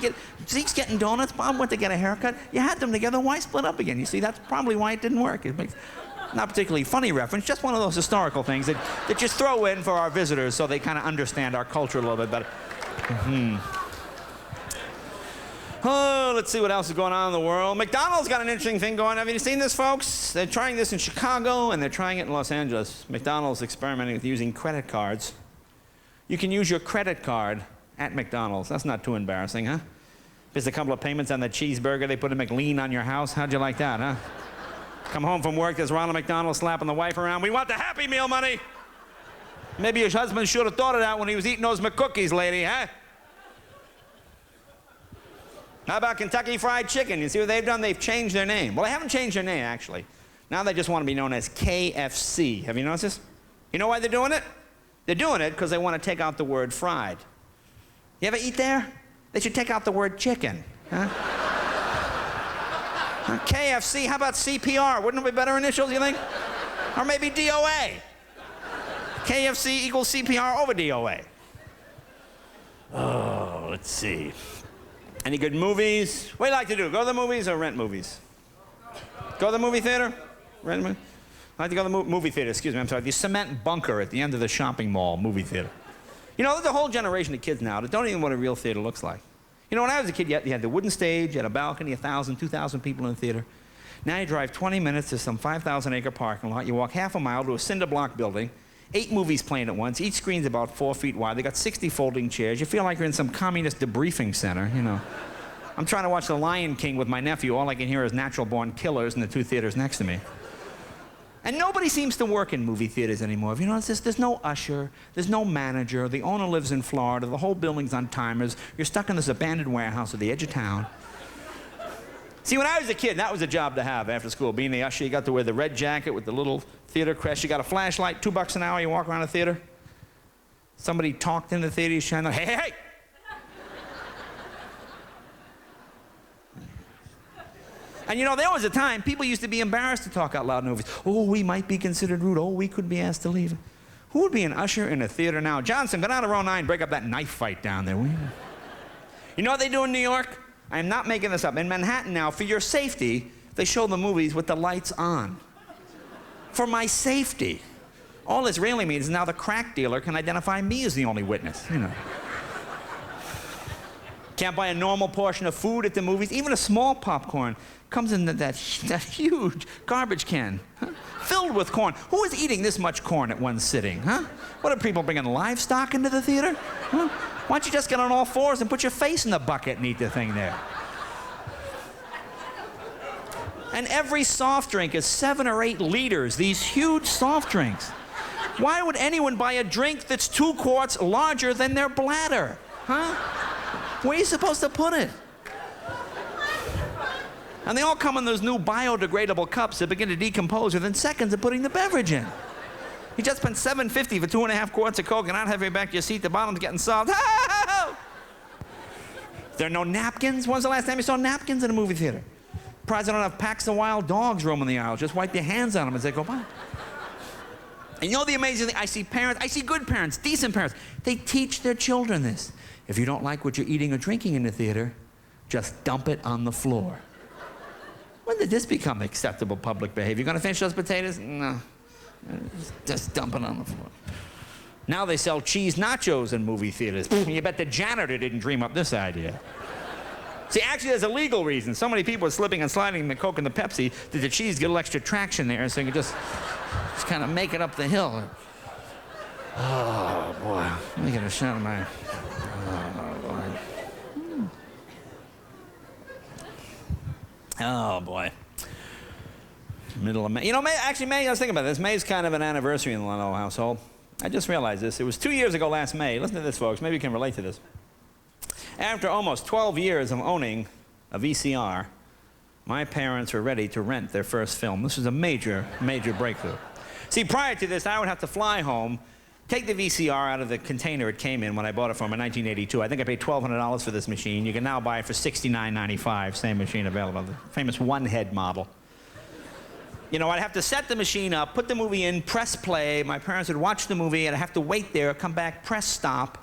Zeke's getting donuts, Bob went to get a haircut. You had them together, why split up again? You see, that's probably why it didn't work. It makes not particularly funny reference, just one of those historical things that just throw in for our visitors so they kind of understand our culture a little bit better. Oh, let's see what else is going on in the world. McDonald's got an interesting thing going on. Have you seen this, folks? They're trying this in Chicago, and they're trying it in Los Angeles. McDonald's experimenting with using credit cards. You can use your credit card at McDonald's. That's not too embarrassing, huh? There's a couple of payments on the cheeseburger. They put a McLean on your house. How'd you like that, huh? Come home from work, there's Ronald McDonald slapping the wife around. We want the Happy Meal money. Maybe your husband should have thought of that when he was eating those McCookies, lady, huh? How about Kentucky Fried Chicken? You see what they've done? They've changed their name. Well, they haven't changed their name, actually. Now they just want to be known as KFC. Have you noticed this? You know why they're doing it? They're doing it because they want to take out the word fried. You ever eat there? They should take out the word chicken. Huh? KFC, how about CPR? Wouldn't it be better initials, you think? Or maybe DOA. KFC equals CPR over DOA. Oh, let's see. Any good movies? What do you like to do? Go to the movies or rent movies? Go to the movie theater? Rent a movie? I like to go to the movie theater, excuse me, I'm sorry. The cement bunker at the end of the shopping mall movie theater. You know, there's a whole generation of kids now that don't even know what a real theater looks like. You know, when I was a kid, you had the wooden stage, you had a balcony, 1,000, 2,000 people in the theater. Now you drive 20 minutes to some 5,000-acre parking lot, you walk half a mile to a cinder block building, 8 movies playing at once, each screen's about 4 feet wide, they got 60 folding chairs, you feel like you're in some communist debriefing center, you know. I'm trying to watch The Lion King with my nephew, all I can hear is natural-born killers in the 2 theaters next to me. And nobody seems to work in movie theaters anymore. Have you noticed this? There's no usher, there's no manager, the owner lives in Florida, the whole building's on timers, you're stuck in this abandoned warehouse at the edge of town. See, when I was a kid, that was a job to have after school. Being the usher, you got to wear the red jacket with the little theater crest, you got a flashlight, $2 an hour, you walk around the theater. Somebody talked in the theater, you shine, hey, hey, hey! And you know, there was a time people used to be embarrassed to talk out loud in movies. Oh, we might be considered rude. Oh, we could be asked to leave. Who would be an usher in a theater now? Johnson, go down to row 9, break up that knife fight down there. You know what they do in New York? I am not making this up. In Manhattan now, for your safety, they show the movies with the lights on. for my safety. All this really means is now the crack dealer can identify me as the only witness, you know. Can't buy a normal portion of food at the movies. Even a small popcorn comes in that huge garbage can, huh? Filled with corn. Who is eating this much corn at one sitting, huh? What are people bringing livestock into the theater? Huh? Why don't you just get on all fours and put your face in the bucket and eat the thing there? And every soft drink is 7 or 8 liters, these huge soft drinks. Why would anyone buy a drink that's 2 quarts larger than their bladder? Huh? Where are you supposed to put it? And they all come in those new biodegradable cups that begin to decompose within seconds of putting the beverage in. You just spent $7.50 for 2.5 quarts of Coke and not having back to your seat, the bottom's getting soft. There are no napkins? When's the last time you saw napkins in a movie theater? Surprised they don't have packs of wild dogs roaming the aisles. Just wipe your hands on them as they go by. And you know the amazing thing? I see parents, I see good parents, decent parents. They teach their children this. If you don't like what you're eating or drinking in the theater, just dump it on the floor. When did this become acceptable public behavior? You gonna finish those potatoes? No. Just dump it on the floor. Now they sell cheese nachos in movie theaters. You bet the janitor didn't dream up this idea. See, actually, there's a legal reason. So many people are slipping and sliding in the Coke and the Pepsi that the cheese get a little extra traction there, so you can just kind of make it up the hill. Oh, boy. Let me get a shot of my... Oh, boy. Oh, boy. Middle of May. You know, May, actually, May, I was thinking about this. May's kind of an anniversary in the Leno household. I just realized this. It was 2 years ago last May. Listen to this, folks. Maybe you can relate to this. After almost 12 years of owning a VCR, my parents were ready to rent their first film. This was a major, major breakthrough. See, prior to this, I would have to fly home, take the VCR out of the container it came in when I bought it from in 1982. I think I paid $1,200 for this machine. You can now buy it for $69.95, same machine available, the famous one-head model. You know, I'd have to set the machine up, put the movie in, press play. My parents would watch the movie, and I'd have to wait there, come back, press stop.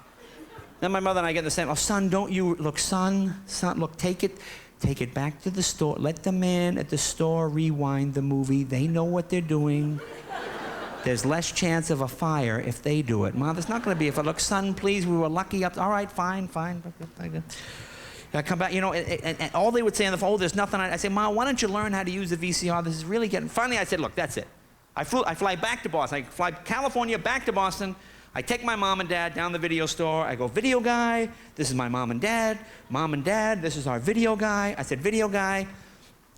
Then my mother and I get the same, oh, son, don't you, look, son, look, take it back to the store. Let the man at the store rewind the movie. They know what they're doing. There's less chance of a fire if they do it. Mom, there's not going to be a fire. Look, son, please, we were lucky up. All right, fine. I come back, you know, and all they would say on the phone, oh, there's nothing. I say, Mom, why don't you learn how to use the VCR? This is really getting... Finally, I said, look, that's it. I fly back to Boston. I fly California back to Boston. I take my mom and dad down the video store. I go, video guy, this is my mom and dad. Mom and dad, this is our video guy. I said, video guy,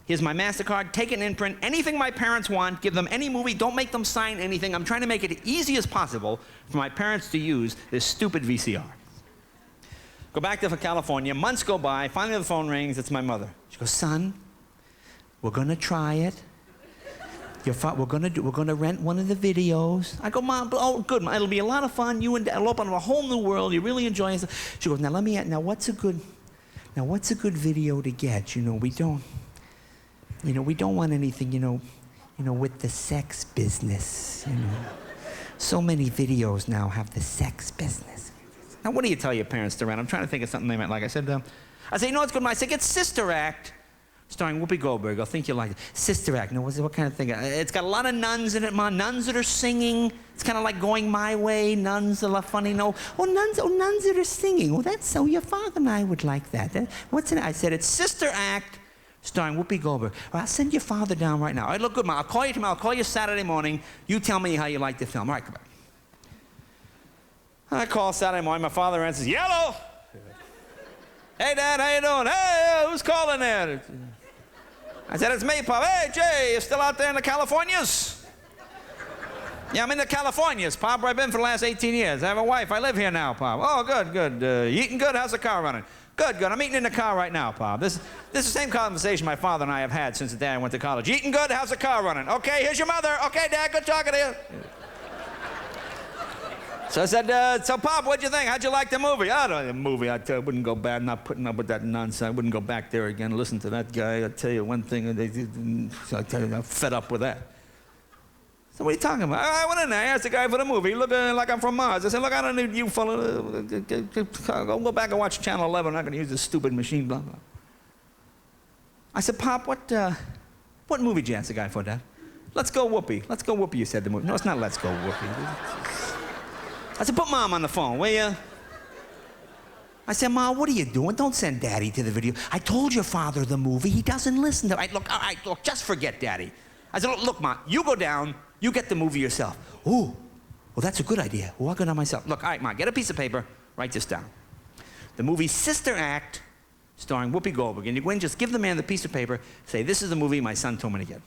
here's my MasterCard. Take an imprint. Anything my parents want, give them any movie. Don't make them sign anything. I'm trying to make it as easy as possible for my parents to use this stupid VCR. Go back to California. Months go by. Finally, the phone rings. It's my mother. She goes, son, we're going to try it. We're gonna rent one of the videos. I go, Mom, oh, good, Mom. It'll be a lot of fun. You and Dad will open up a whole new world. You really enjoy it. She goes, now what's a good video to get? You know, we don't want anything, you know, with the sex business. You know, so many videos now have the sex business. Now, what do you tell your parents to rent? I'm trying to think of something they might like. I said, you know what's good, Mom? I said, get Sister Act. Starring Whoopi Goldberg. I think you'll like it. Sister Act. No, what kind of thing? It's got a lot of nuns in it, Mom. Nuns that are singing. It's kind of like Going My Way. Nuns that are funny. No. Nuns that are singing. Well, that's so. Your father and I would like that. What's in it? I said, it's Sister Act, starring Whoopi Goldberg. Well, I'll send your father down right now. All right, look good, Mom. I'll call you tomorrow. I'll call you Saturday morning. You tell me how you like the film. All right, come back. I call Saturday morning. My father answers, Yellow. Hey, Dad, how you doing? Hey, who's calling there? I said, it's me, Pop. Hey, Jay, you still out there in the Californias? Yeah, I'm in the Californias, Pop, where I've been for the last 18 years. I have a wife. I live here now, Pop. Oh, good. You eating good? How's the car running? Good. I'm eating in the car right now, Pop. This is the same conversation my father and I have had since the day I went to college. You eating good? How's the car running? Okay, here's your mother. Okay, Dad, good talking to you. So I said, so Pop, what'd you think? How'd you like the movie? I don't know, the movie, I tell you, wouldn't go bad. I'm not putting up with that nonsense. I wouldn't go back there again, listen to that guy. I'll tell you one thing, so I tell you, I'm fed up with that. So what are you talking about? I went in there, I asked the guy for the movie, looking like I'm from Mars. I said, look, I don't need you fella. Go back and watch Channel 11. I'm not going to use this stupid machine, blah, blah. I said, Pop, what movie did you ask the guy for, Dad? Let's go, Whoopi. Let's go, Whoopi, you said the movie. No, it's not Let's Go, Whoopi. I said, put Mom on the phone, will you? I said, Ma, what are you doing? Don't send Daddy to the video. I told your father the movie. He doesn't listen to it. Look, all right, look, just forget Daddy. I said, look, Ma, you go down. You get the movie yourself. Ooh, well, that's a good idea. Well, I'll go down myself. Look, all right, Ma, get a piece of paper. Write this down. The movie Sister Act, starring Whoopi Goldberg. And you go in, just give the man the piece of paper. Say, this is the movie my son told me to get.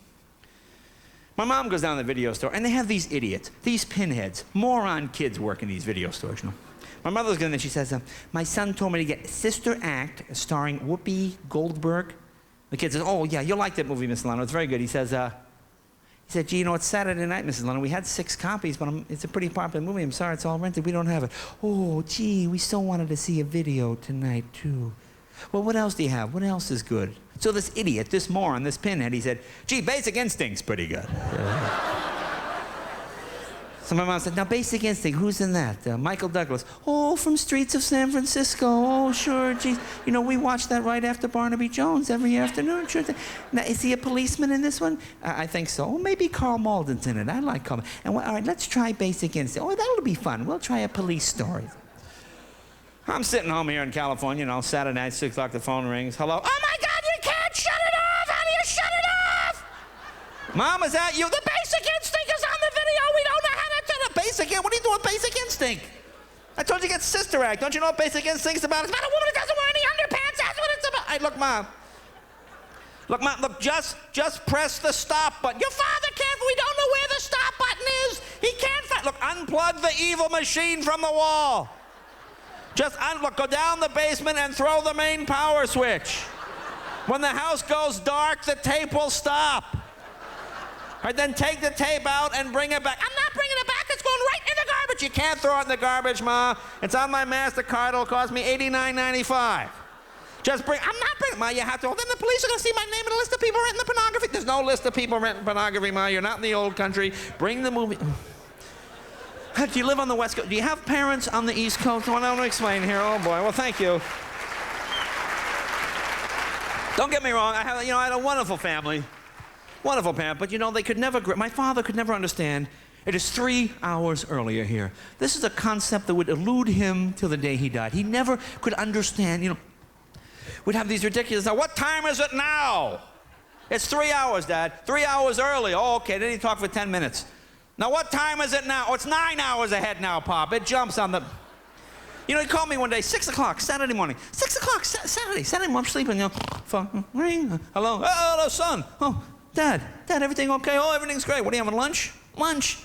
My mom goes down to the video store, and they have these idiots, these pinheads, moron kids work in these video stores, you know. My mother's going there, she says, my son told me to get Sister Act, starring Whoopi Goldberg. The kid says, oh, yeah, you'll like that movie, Mrs. Leno. It's very good. He said, gee, you know, it's Saturday night, Mrs. Leno. We had 6 copies, but it's a pretty popular movie. I'm sorry, it's all rented. We don't have it. Oh, gee, we still wanted to see a video tonight, too. Well, what else do you have? What else is good? So this idiot, this moron, this pinhead, he said, gee, Basic Instinct's pretty good. So my mom said, now Basic Instinct, who's in that? Michael Douglas. Oh, from Streets of San Francisco. Oh, sure, geez. You know, we watch that right after Barnaby Jones every afternoon. Sure. Now, is he a policeman in this one? I think so. Oh, maybe Carl Malden's in it. I like Carl. And all right, let's try Basic Instinct. Oh, that'll be fun. We'll try a police story. I'm sitting home here in California, you know, Saturday night, 6 o'clock, the phone rings. Hello? Oh, my God, you can't shut it off! How do you shut it off? Mom, is that you? The Basic Instinct is on the video! We don't know how to turn a Basic Instinct. What are you doing, Basic Instinct? I told you to get Sister Act. Don't you know what Basic Instinct's about? It's about a woman who doesn't wear any underpants. That's what it's about. Hey, look, Mom. Look, Mom, look, just press the stop button. Your father can't, we don't know where the stop button is. He can't find, look, unplug the evil machine from the wall. Just go down the basement and throw the main power switch. When the house goes dark, the tape will stop. All right, then take the tape out and bring it back. I'm not bringing it back. It's going right in the garbage. You can't throw it in the garbage, Ma. It's on my MasterCard. It'll cost me $89.95. Just bring. I'm not bringing. Ma, you have to. Well, then the police are going to see my name in a list of people renting the pornography. There's no list of people renting pornography, Ma. You're not in the old country. Bring the movie. Do you live on the West Coast? Do you have parents on the East Coast? Well, I want to explain here. Oh, boy. Well, thank you. Don't get me wrong. I had a wonderful family. Wonderful parent. But, you know, my father could never understand. It is 3 hours earlier here. This is a concept that would elude him till the day he died. He never could understand, you know. We'd have these ridiculous, now, what time is it now? It's 3 hours, Dad. 3 hours early. Oh, okay. Then he talked for 10 minutes. Now, what time is it now? Oh, it's 9 hours ahead now, Pop. It jumps on the... You know, he called me one day, 6 o'clock, Saturday morning. 6 o'clock, Saturday morning, I'm sleeping, you know. Phone, ring. Hello? Oh, hello, son. Oh, Dad, everything okay? Oh, everything's great. What are you having, lunch? Lunch.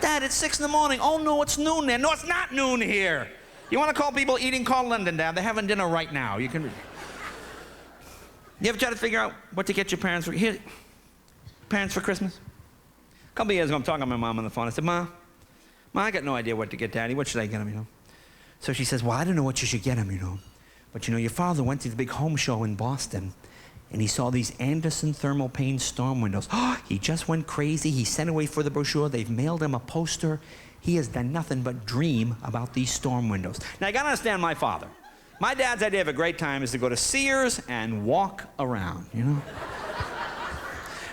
Dad, it's 6 in the morning. Oh, no, it's noon there. No, it's not noon here. You want to call people eating, call London, Dad. They're having dinner right now. You ever try to figure out what to get your parents for Christmas? A couple of years ago, I'm talking to my mom on the phone. I said, Ma, I got no idea what to get Daddy. What should I get him, you know? So she says, well, I don't know what you should get him, you know. But, you know, your father went to the big home show in Boston, and he saw these Anderson thermal pane storm windows. Oh, he just went crazy. He sent away for the brochure. They've mailed him a poster. He has done nothing but dream about these storm windows. Now, you got to understand my father. My dad's idea of a great time is to go to Sears and walk around, you know.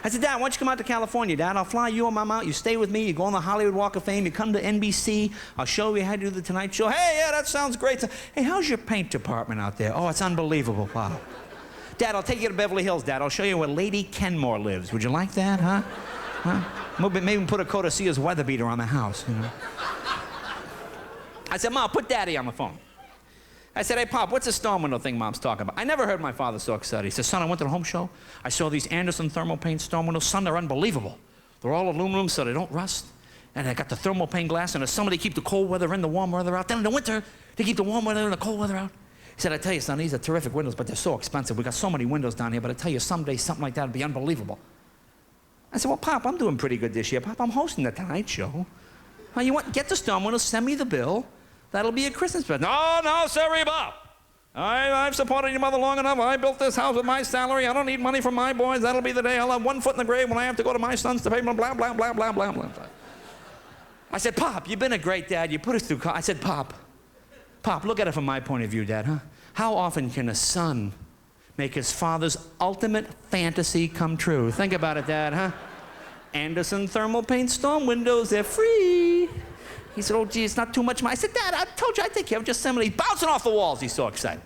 I said, Dad, why don't you come out to California, Dad? I'll fly you and Mom out. You stay with me. You go on the Hollywood Walk of Fame. You come to NBC. I'll show you how to do the Tonight Show. Hey, yeah, that sounds great. Hey, how's your paint department out there? Oh, it's unbelievable, Pop. Dad, I'll take you to Beverly Hills, Dad. I'll show you where Lady Kenmore lives. Would you like that, huh? Maybe put a coat of Sears weather beater on the house, you know. I said, Mom, put Daddy on the phone. I said, hey, Pop, what's the storm window thing Mom's talking about? I never heard my father so excited. He said, son, I went to the home show. I saw these Anderson thermal pane storm windows. Son, they're unbelievable. They're all aluminum so they don't rust. And I got the thermal pane glass, and in the summer they keep the cold weather in, the warm weather out. Then in the winter, they keep the warm weather in, the cold weather out. He said, I tell you, son, these are terrific windows, but they're so expensive. We got so many windows down here, but I tell you, someday something like that would be unbelievable. I said, well, Pop, I'm doing pretty good this year. Pop, I'm hosting the Tonight Show. Well, you want, get the storm windows, send me the bill. That'll be a Christmas present. No, sorry, Bob. I've supported your mother long enough. I built this house with my salary. I don't need money from my boys. That'll be the day I'll have 1 foot in the grave when I have to go to my sons to pay them, blah, blah, blah, blah, blah, blah. I said, Pop, you've been a great dad. You put us through. I said, Pop, look at it from my point of view, Dad, huh? How often can a son make his father's ultimate fantasy come true? Think about it, Dad, huh? Anderson thermal paint storm windows, they're free. He said, oh, gee, it's not too much money. I said, Dad, I told you I'd take care of just somebody bouncing off the walls. He's so excited.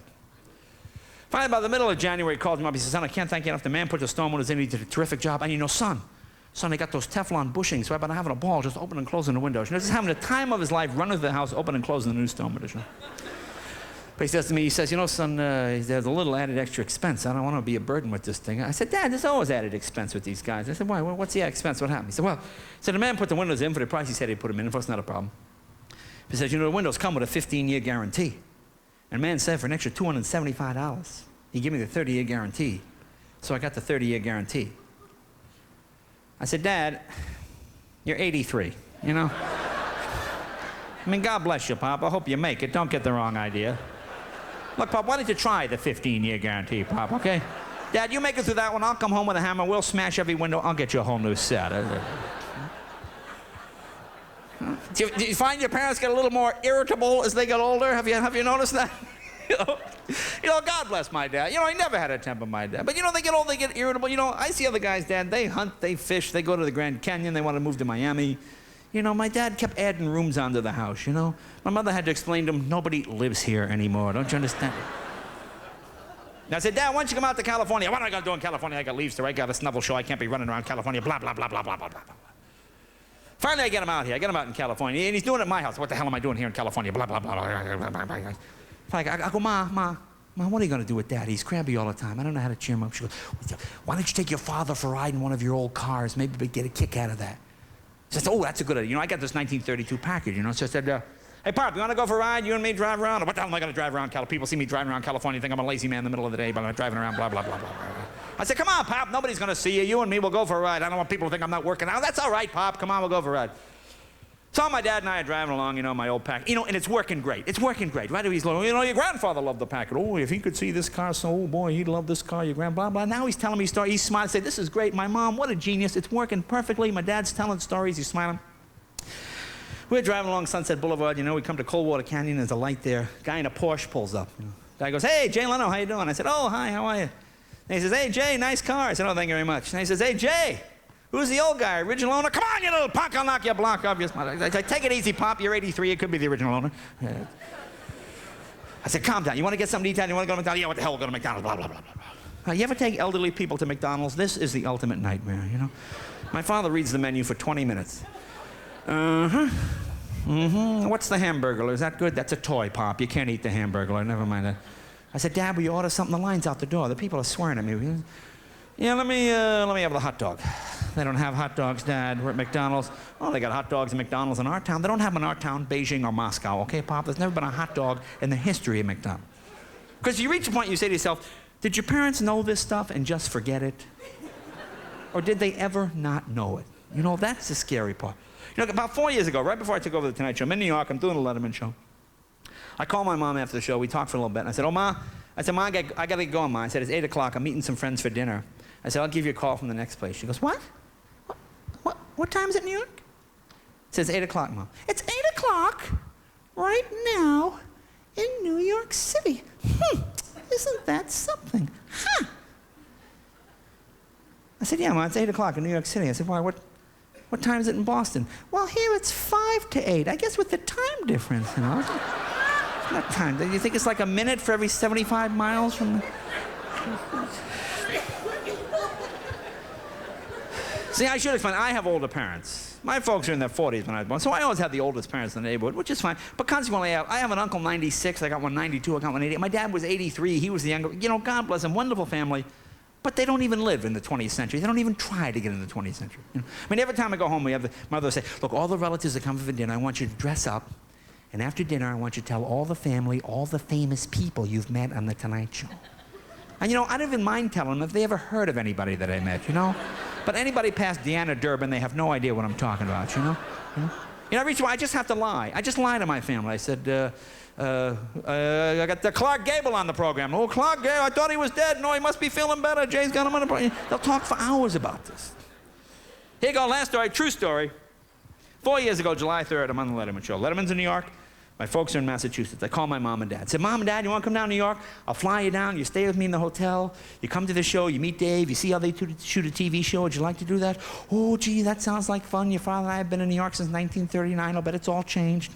Finally, by the middle of January, he called him up. He said, son, I can't thank you enough. The man put the storm windows in. He did a terrific job. And you know, son, they got those Teflon bushings. So I've been having a ball just opening and closing the windows. You know, just having the time of his life, running through the house, opening and closing the new storm windows. But he says to me, he says, you know, son, there's a little added extra expense. I don't want to be a burden with this thing. I said, Dad, there's always added expense with these guys. I said, why? What's the expense? What happened? He said, well, the man put the windows in for the price he said he'd put them in for. It's not a problem. He says, you know, the windows come with a 15-year guarantee. And the man said for an extra $275, he gave me the 30-year guarantee. So I got the 30-year guarantee. I said, Dad, you're 83, you know? I mean, God bless you, Pop. I hope you make it. Don't get the wrong idea. Look, Pop, why don't you try the 15-year guarantee, Pop, okay? Dad, you make it through that one. I'll come home with a hammer. We'll smash every window. I'll get you a whole new set. Do you find your parents get a little more irritable as they get older? Have you noticed that? You know, God bless my dad. You know, he never had a temper, my dad. But, you know, they get old, they get irritable. You know, I see other guys, Dad, they hunt, they fish, they go to the Grand Canyon, they want to move to Miami. You know, my dad kept adding rooms onto the house, you know? My mother had to explain to him, nobody lives here anymore. Don't you understand? And I said, Dad, why don't you come out to California? What am I going to do in California? I got leaves to write, I got a snuffle show. I can't be running around California, blah, blah, blah, blah, blah, blah, blah, blah. Finally, I get him out here. I get him out in California. And he's doing it at my house. What the hell am I doing here in California? Blah, blah, blah, blah, blah, blah, blah. I go, Ma, what are you going to do with Dad? He's crabby all the time. I don't know how to cheer him up. She goes, why don't you take your father for a ride in one of your old cars? Maybe we'd get a kick out of that. She says, oh, that's a good idea. You know, I got this 1932 package, you know. So I said, hey, Pop, you want to go for a ride? You and me drive around? Or what the hell am I going to drive around California? People see me driving around California, think I'm a lazy man in the middle of the day, but I'm driving around, blah, blah, blah, blah, blah. I said, come on, Pop, nobody's going to see you. You and me will go for a ride. I don't want people to think I'm not working out. That's all right, Pop. Come on, we'll go for a ride. So my dad and I are driving along, you know, my old pack. You know, and it's working great. It's working great. Right? He's like, you know, your grandfather loved the packet. Oh, if he could see this car, so, oh, boy, he'd love this car, your grand, blah, blah. Now he's telling me stories. He's smiling, saying, this is great. My mom, what a genius. It's working perfectly. My dad's telling stories. He's smiling. We're driving along Sunset Boulevard. You know, we come to Coldwater Canyon. There's a light there. Guy in a Porsche pulls up. You know. Guy goes, hey, Jay Leno, how you doing? I said, oh, hi, how are you? And he says, hey, Jay, nice car. I said, oh, thank you very much. And he says, hey, Jay. Who's the old guy? Original owner? Come on, you little punk, I'll knock your block off your smile. I said, take it easy, Pop. You're 83. It could be the original owner. I said, calm down. You want to get something to eat? You want to go to McDonald's? Yeah, what the hell? We'll go to McDonald's. Blah, blah, blah, blah, blah. You ever take elderly people to McDonald's? This is the ultimate nightmare, you know? My father reads the menu for 20 minutes. What's the hamburger? Is that good? That's a toy, Pop. You can't eat the hamburger. Never mind that. I said, Dad, will you order something? The line's out the door. The people are swearing at me. Yeah, let me have the hot dog. They don't have hot dogs, Dad. We're at McDonald's. Oh, they got hot dogs at McDonald's in our town. They don't have them in our town, Beijing or Moscow. Okay, Pop? There's never been a hot dog in the history of McDonald's. Because you reach a point and you say to yourself, did your parents know this stuff and just forget it? Or did they ever not know it? You know, that's the scary part. You know, about 4 years ago, right before I took over the Tonight Show, I'm in New York. I'm doing a Letterman show. I called my mom after the show. We talked for a little bit. And I said, oh, Ma. I said, Ma, I got to get going, Ma. I said, it's 8 o'clock. I'm meeting some friends for dinner. I said, I'll give you a call from the next place. She goes, what? What time is it in New York? It says 8 o'clock, Mom. It's 8 o'clock right now in New York City. Isn't that something? Huh. I said, yeah, Ma, it's 8 o'clock in New York City. I said, why, what time is it in Boston? Well, here it's 5 to 8. I guess with the time difference, you know. It's not time. Do you think it's like a minute for every 75 miles from the... See, I should explain. I have older parents. My folks are in their 40s when I was born, so I always had the oldest parents in the neighborhood, which is fine. But consequently, I have an uncle 96. I got one 92. I got one 88. My dad was 83. He was the younger. You know, God bless them. Wonderful family. But they don't even live in the 20th century. They don't even try to get in the 20th century. You know? I mean, every time I go home, we have my mother will say, look, all the relatives that come for dinner, I want you to dress up. And after dinner, I want you to tell all the family, all the famous people you've met on the Tonight Show. And, you know, I don't even mind telling them if they ever heard of anybody that I met, you know? But anybody past Deanna Durbin, they have no idea what I'm talking about, you know? You know, I just have to lie. I just lie to my family. I said, I got the Clark Gable on the program. Oh, Clark Gable, I thought he was dead. No, he must be feeling better. Jay's got him on the program. They'll talk for hours about this. Here you go, last story, true story. 4 years ago, July 3rd, I'm on the Letterman show. Letterman's in New York. My folks are in Massachusetts. I call my mom and dad. I said, Mom and Dad, you want to come down to New York? I'll fly you down. You stay with me in the hotel. You come to the show. You meet Dave. You see how they shoot a TV show. Would you like to do that? Oh, gee, that sounds like fun. Your father and I have been in New York since 1939. I'll bet it's all changed.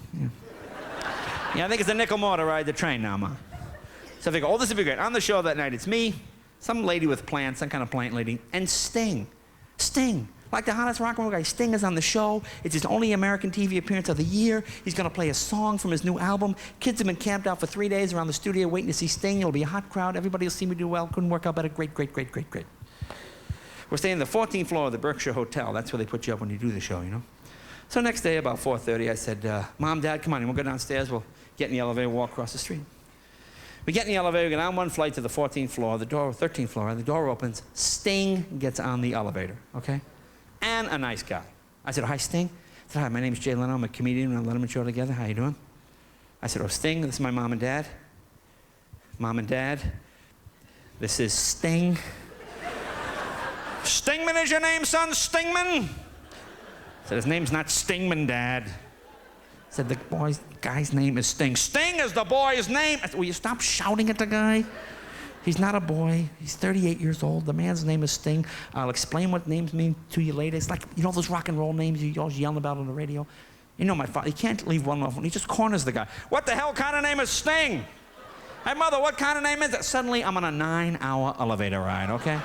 Yeah, I think it's a nickel more to ride the train now, Mom. So I think, oh, this would be great. On the show that night, it's me, some lady with plants, some kind of plant lady, and Sting. Sting. Like the hottest rock and roll guy. Sting is on the show. It's his only American TV appearance of the year. He's going to play a song from his new album. Kids have been camped out for 3 days around the studio waiting to see Sting. It'll be a hot crowd. Everybody will see me do well. Couldn't work out better. Great, great, great, great, great. We're staying on the 14th floor of the Berkshire Hotel. That's where they put you up when you do the show, you know? So next day, about 4:30, I said, Mom, Dad, come on. We'll go downstairs. We'll get in the elevator, walk across the street. We get in the elevator, we get on one flight to the 14th floor, 13th floor, and the door opens. Sting gets on the elevator, okay? And a nice guy. I said, hi, Sting. I said, hi, my name's Jay Leno. I'm a comedian. We're on the Letterman Show together. How you doing? I said, oh, Sting, this is my mom and dad. Mom and Dad, this is Sting. Stingman is your name, son? Stingman? I said, his name's not Stingman, Dad. I said, the guy's name is Sting. Sting is the boy's name. I said, will you stop shouting at the guy? He's not a boy. He's 38 years old. The man's name is Sting. I'll explain what names mean to you later. It's like, you know those rock and roll names you always yell about on the radio? You know my father, he can't leave one off. He just corners the guy. What the hell kind of name is Sting? Hey, Mother, what kind of name is it? Suddenly, I'm on a 9-hour elevator ride, okay?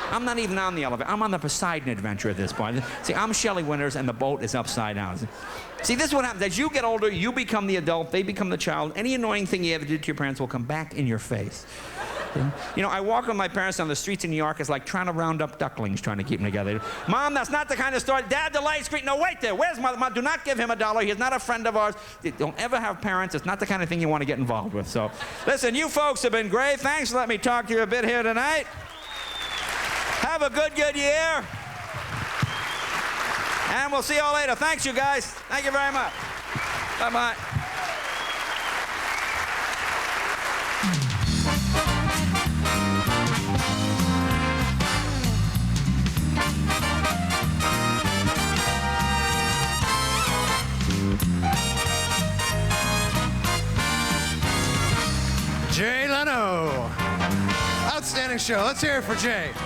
I'm not even on the elevator. I'm on the Poseidon adventure at this point. See, I'm Shelley Winters, and the boat is upside down. See, this is what happens. As you get older, you become the adult, they become the child. Any annoying thing you ever did to your parents will come back in your face. You know, I walk with my parents on the streets in New York. It's like trying to round up ducklings, trying to keep them together. Mom, that's not the kind of story. Dad, the light screen. No, wait there. Where's Mother? Mom, do not give him $1. He is not a friend of ours. Don't ever have parents. It's not the kind of thing you want to get involved with. So, listen, you folks have been great. Thanks for letting me talk to you a bit here tonight. Have a good year. And we'll see you all later. Thanks, you guys. Thank you very much. Bye-bye. Jay Leno. Outstanding show. Let's hear it for Jay.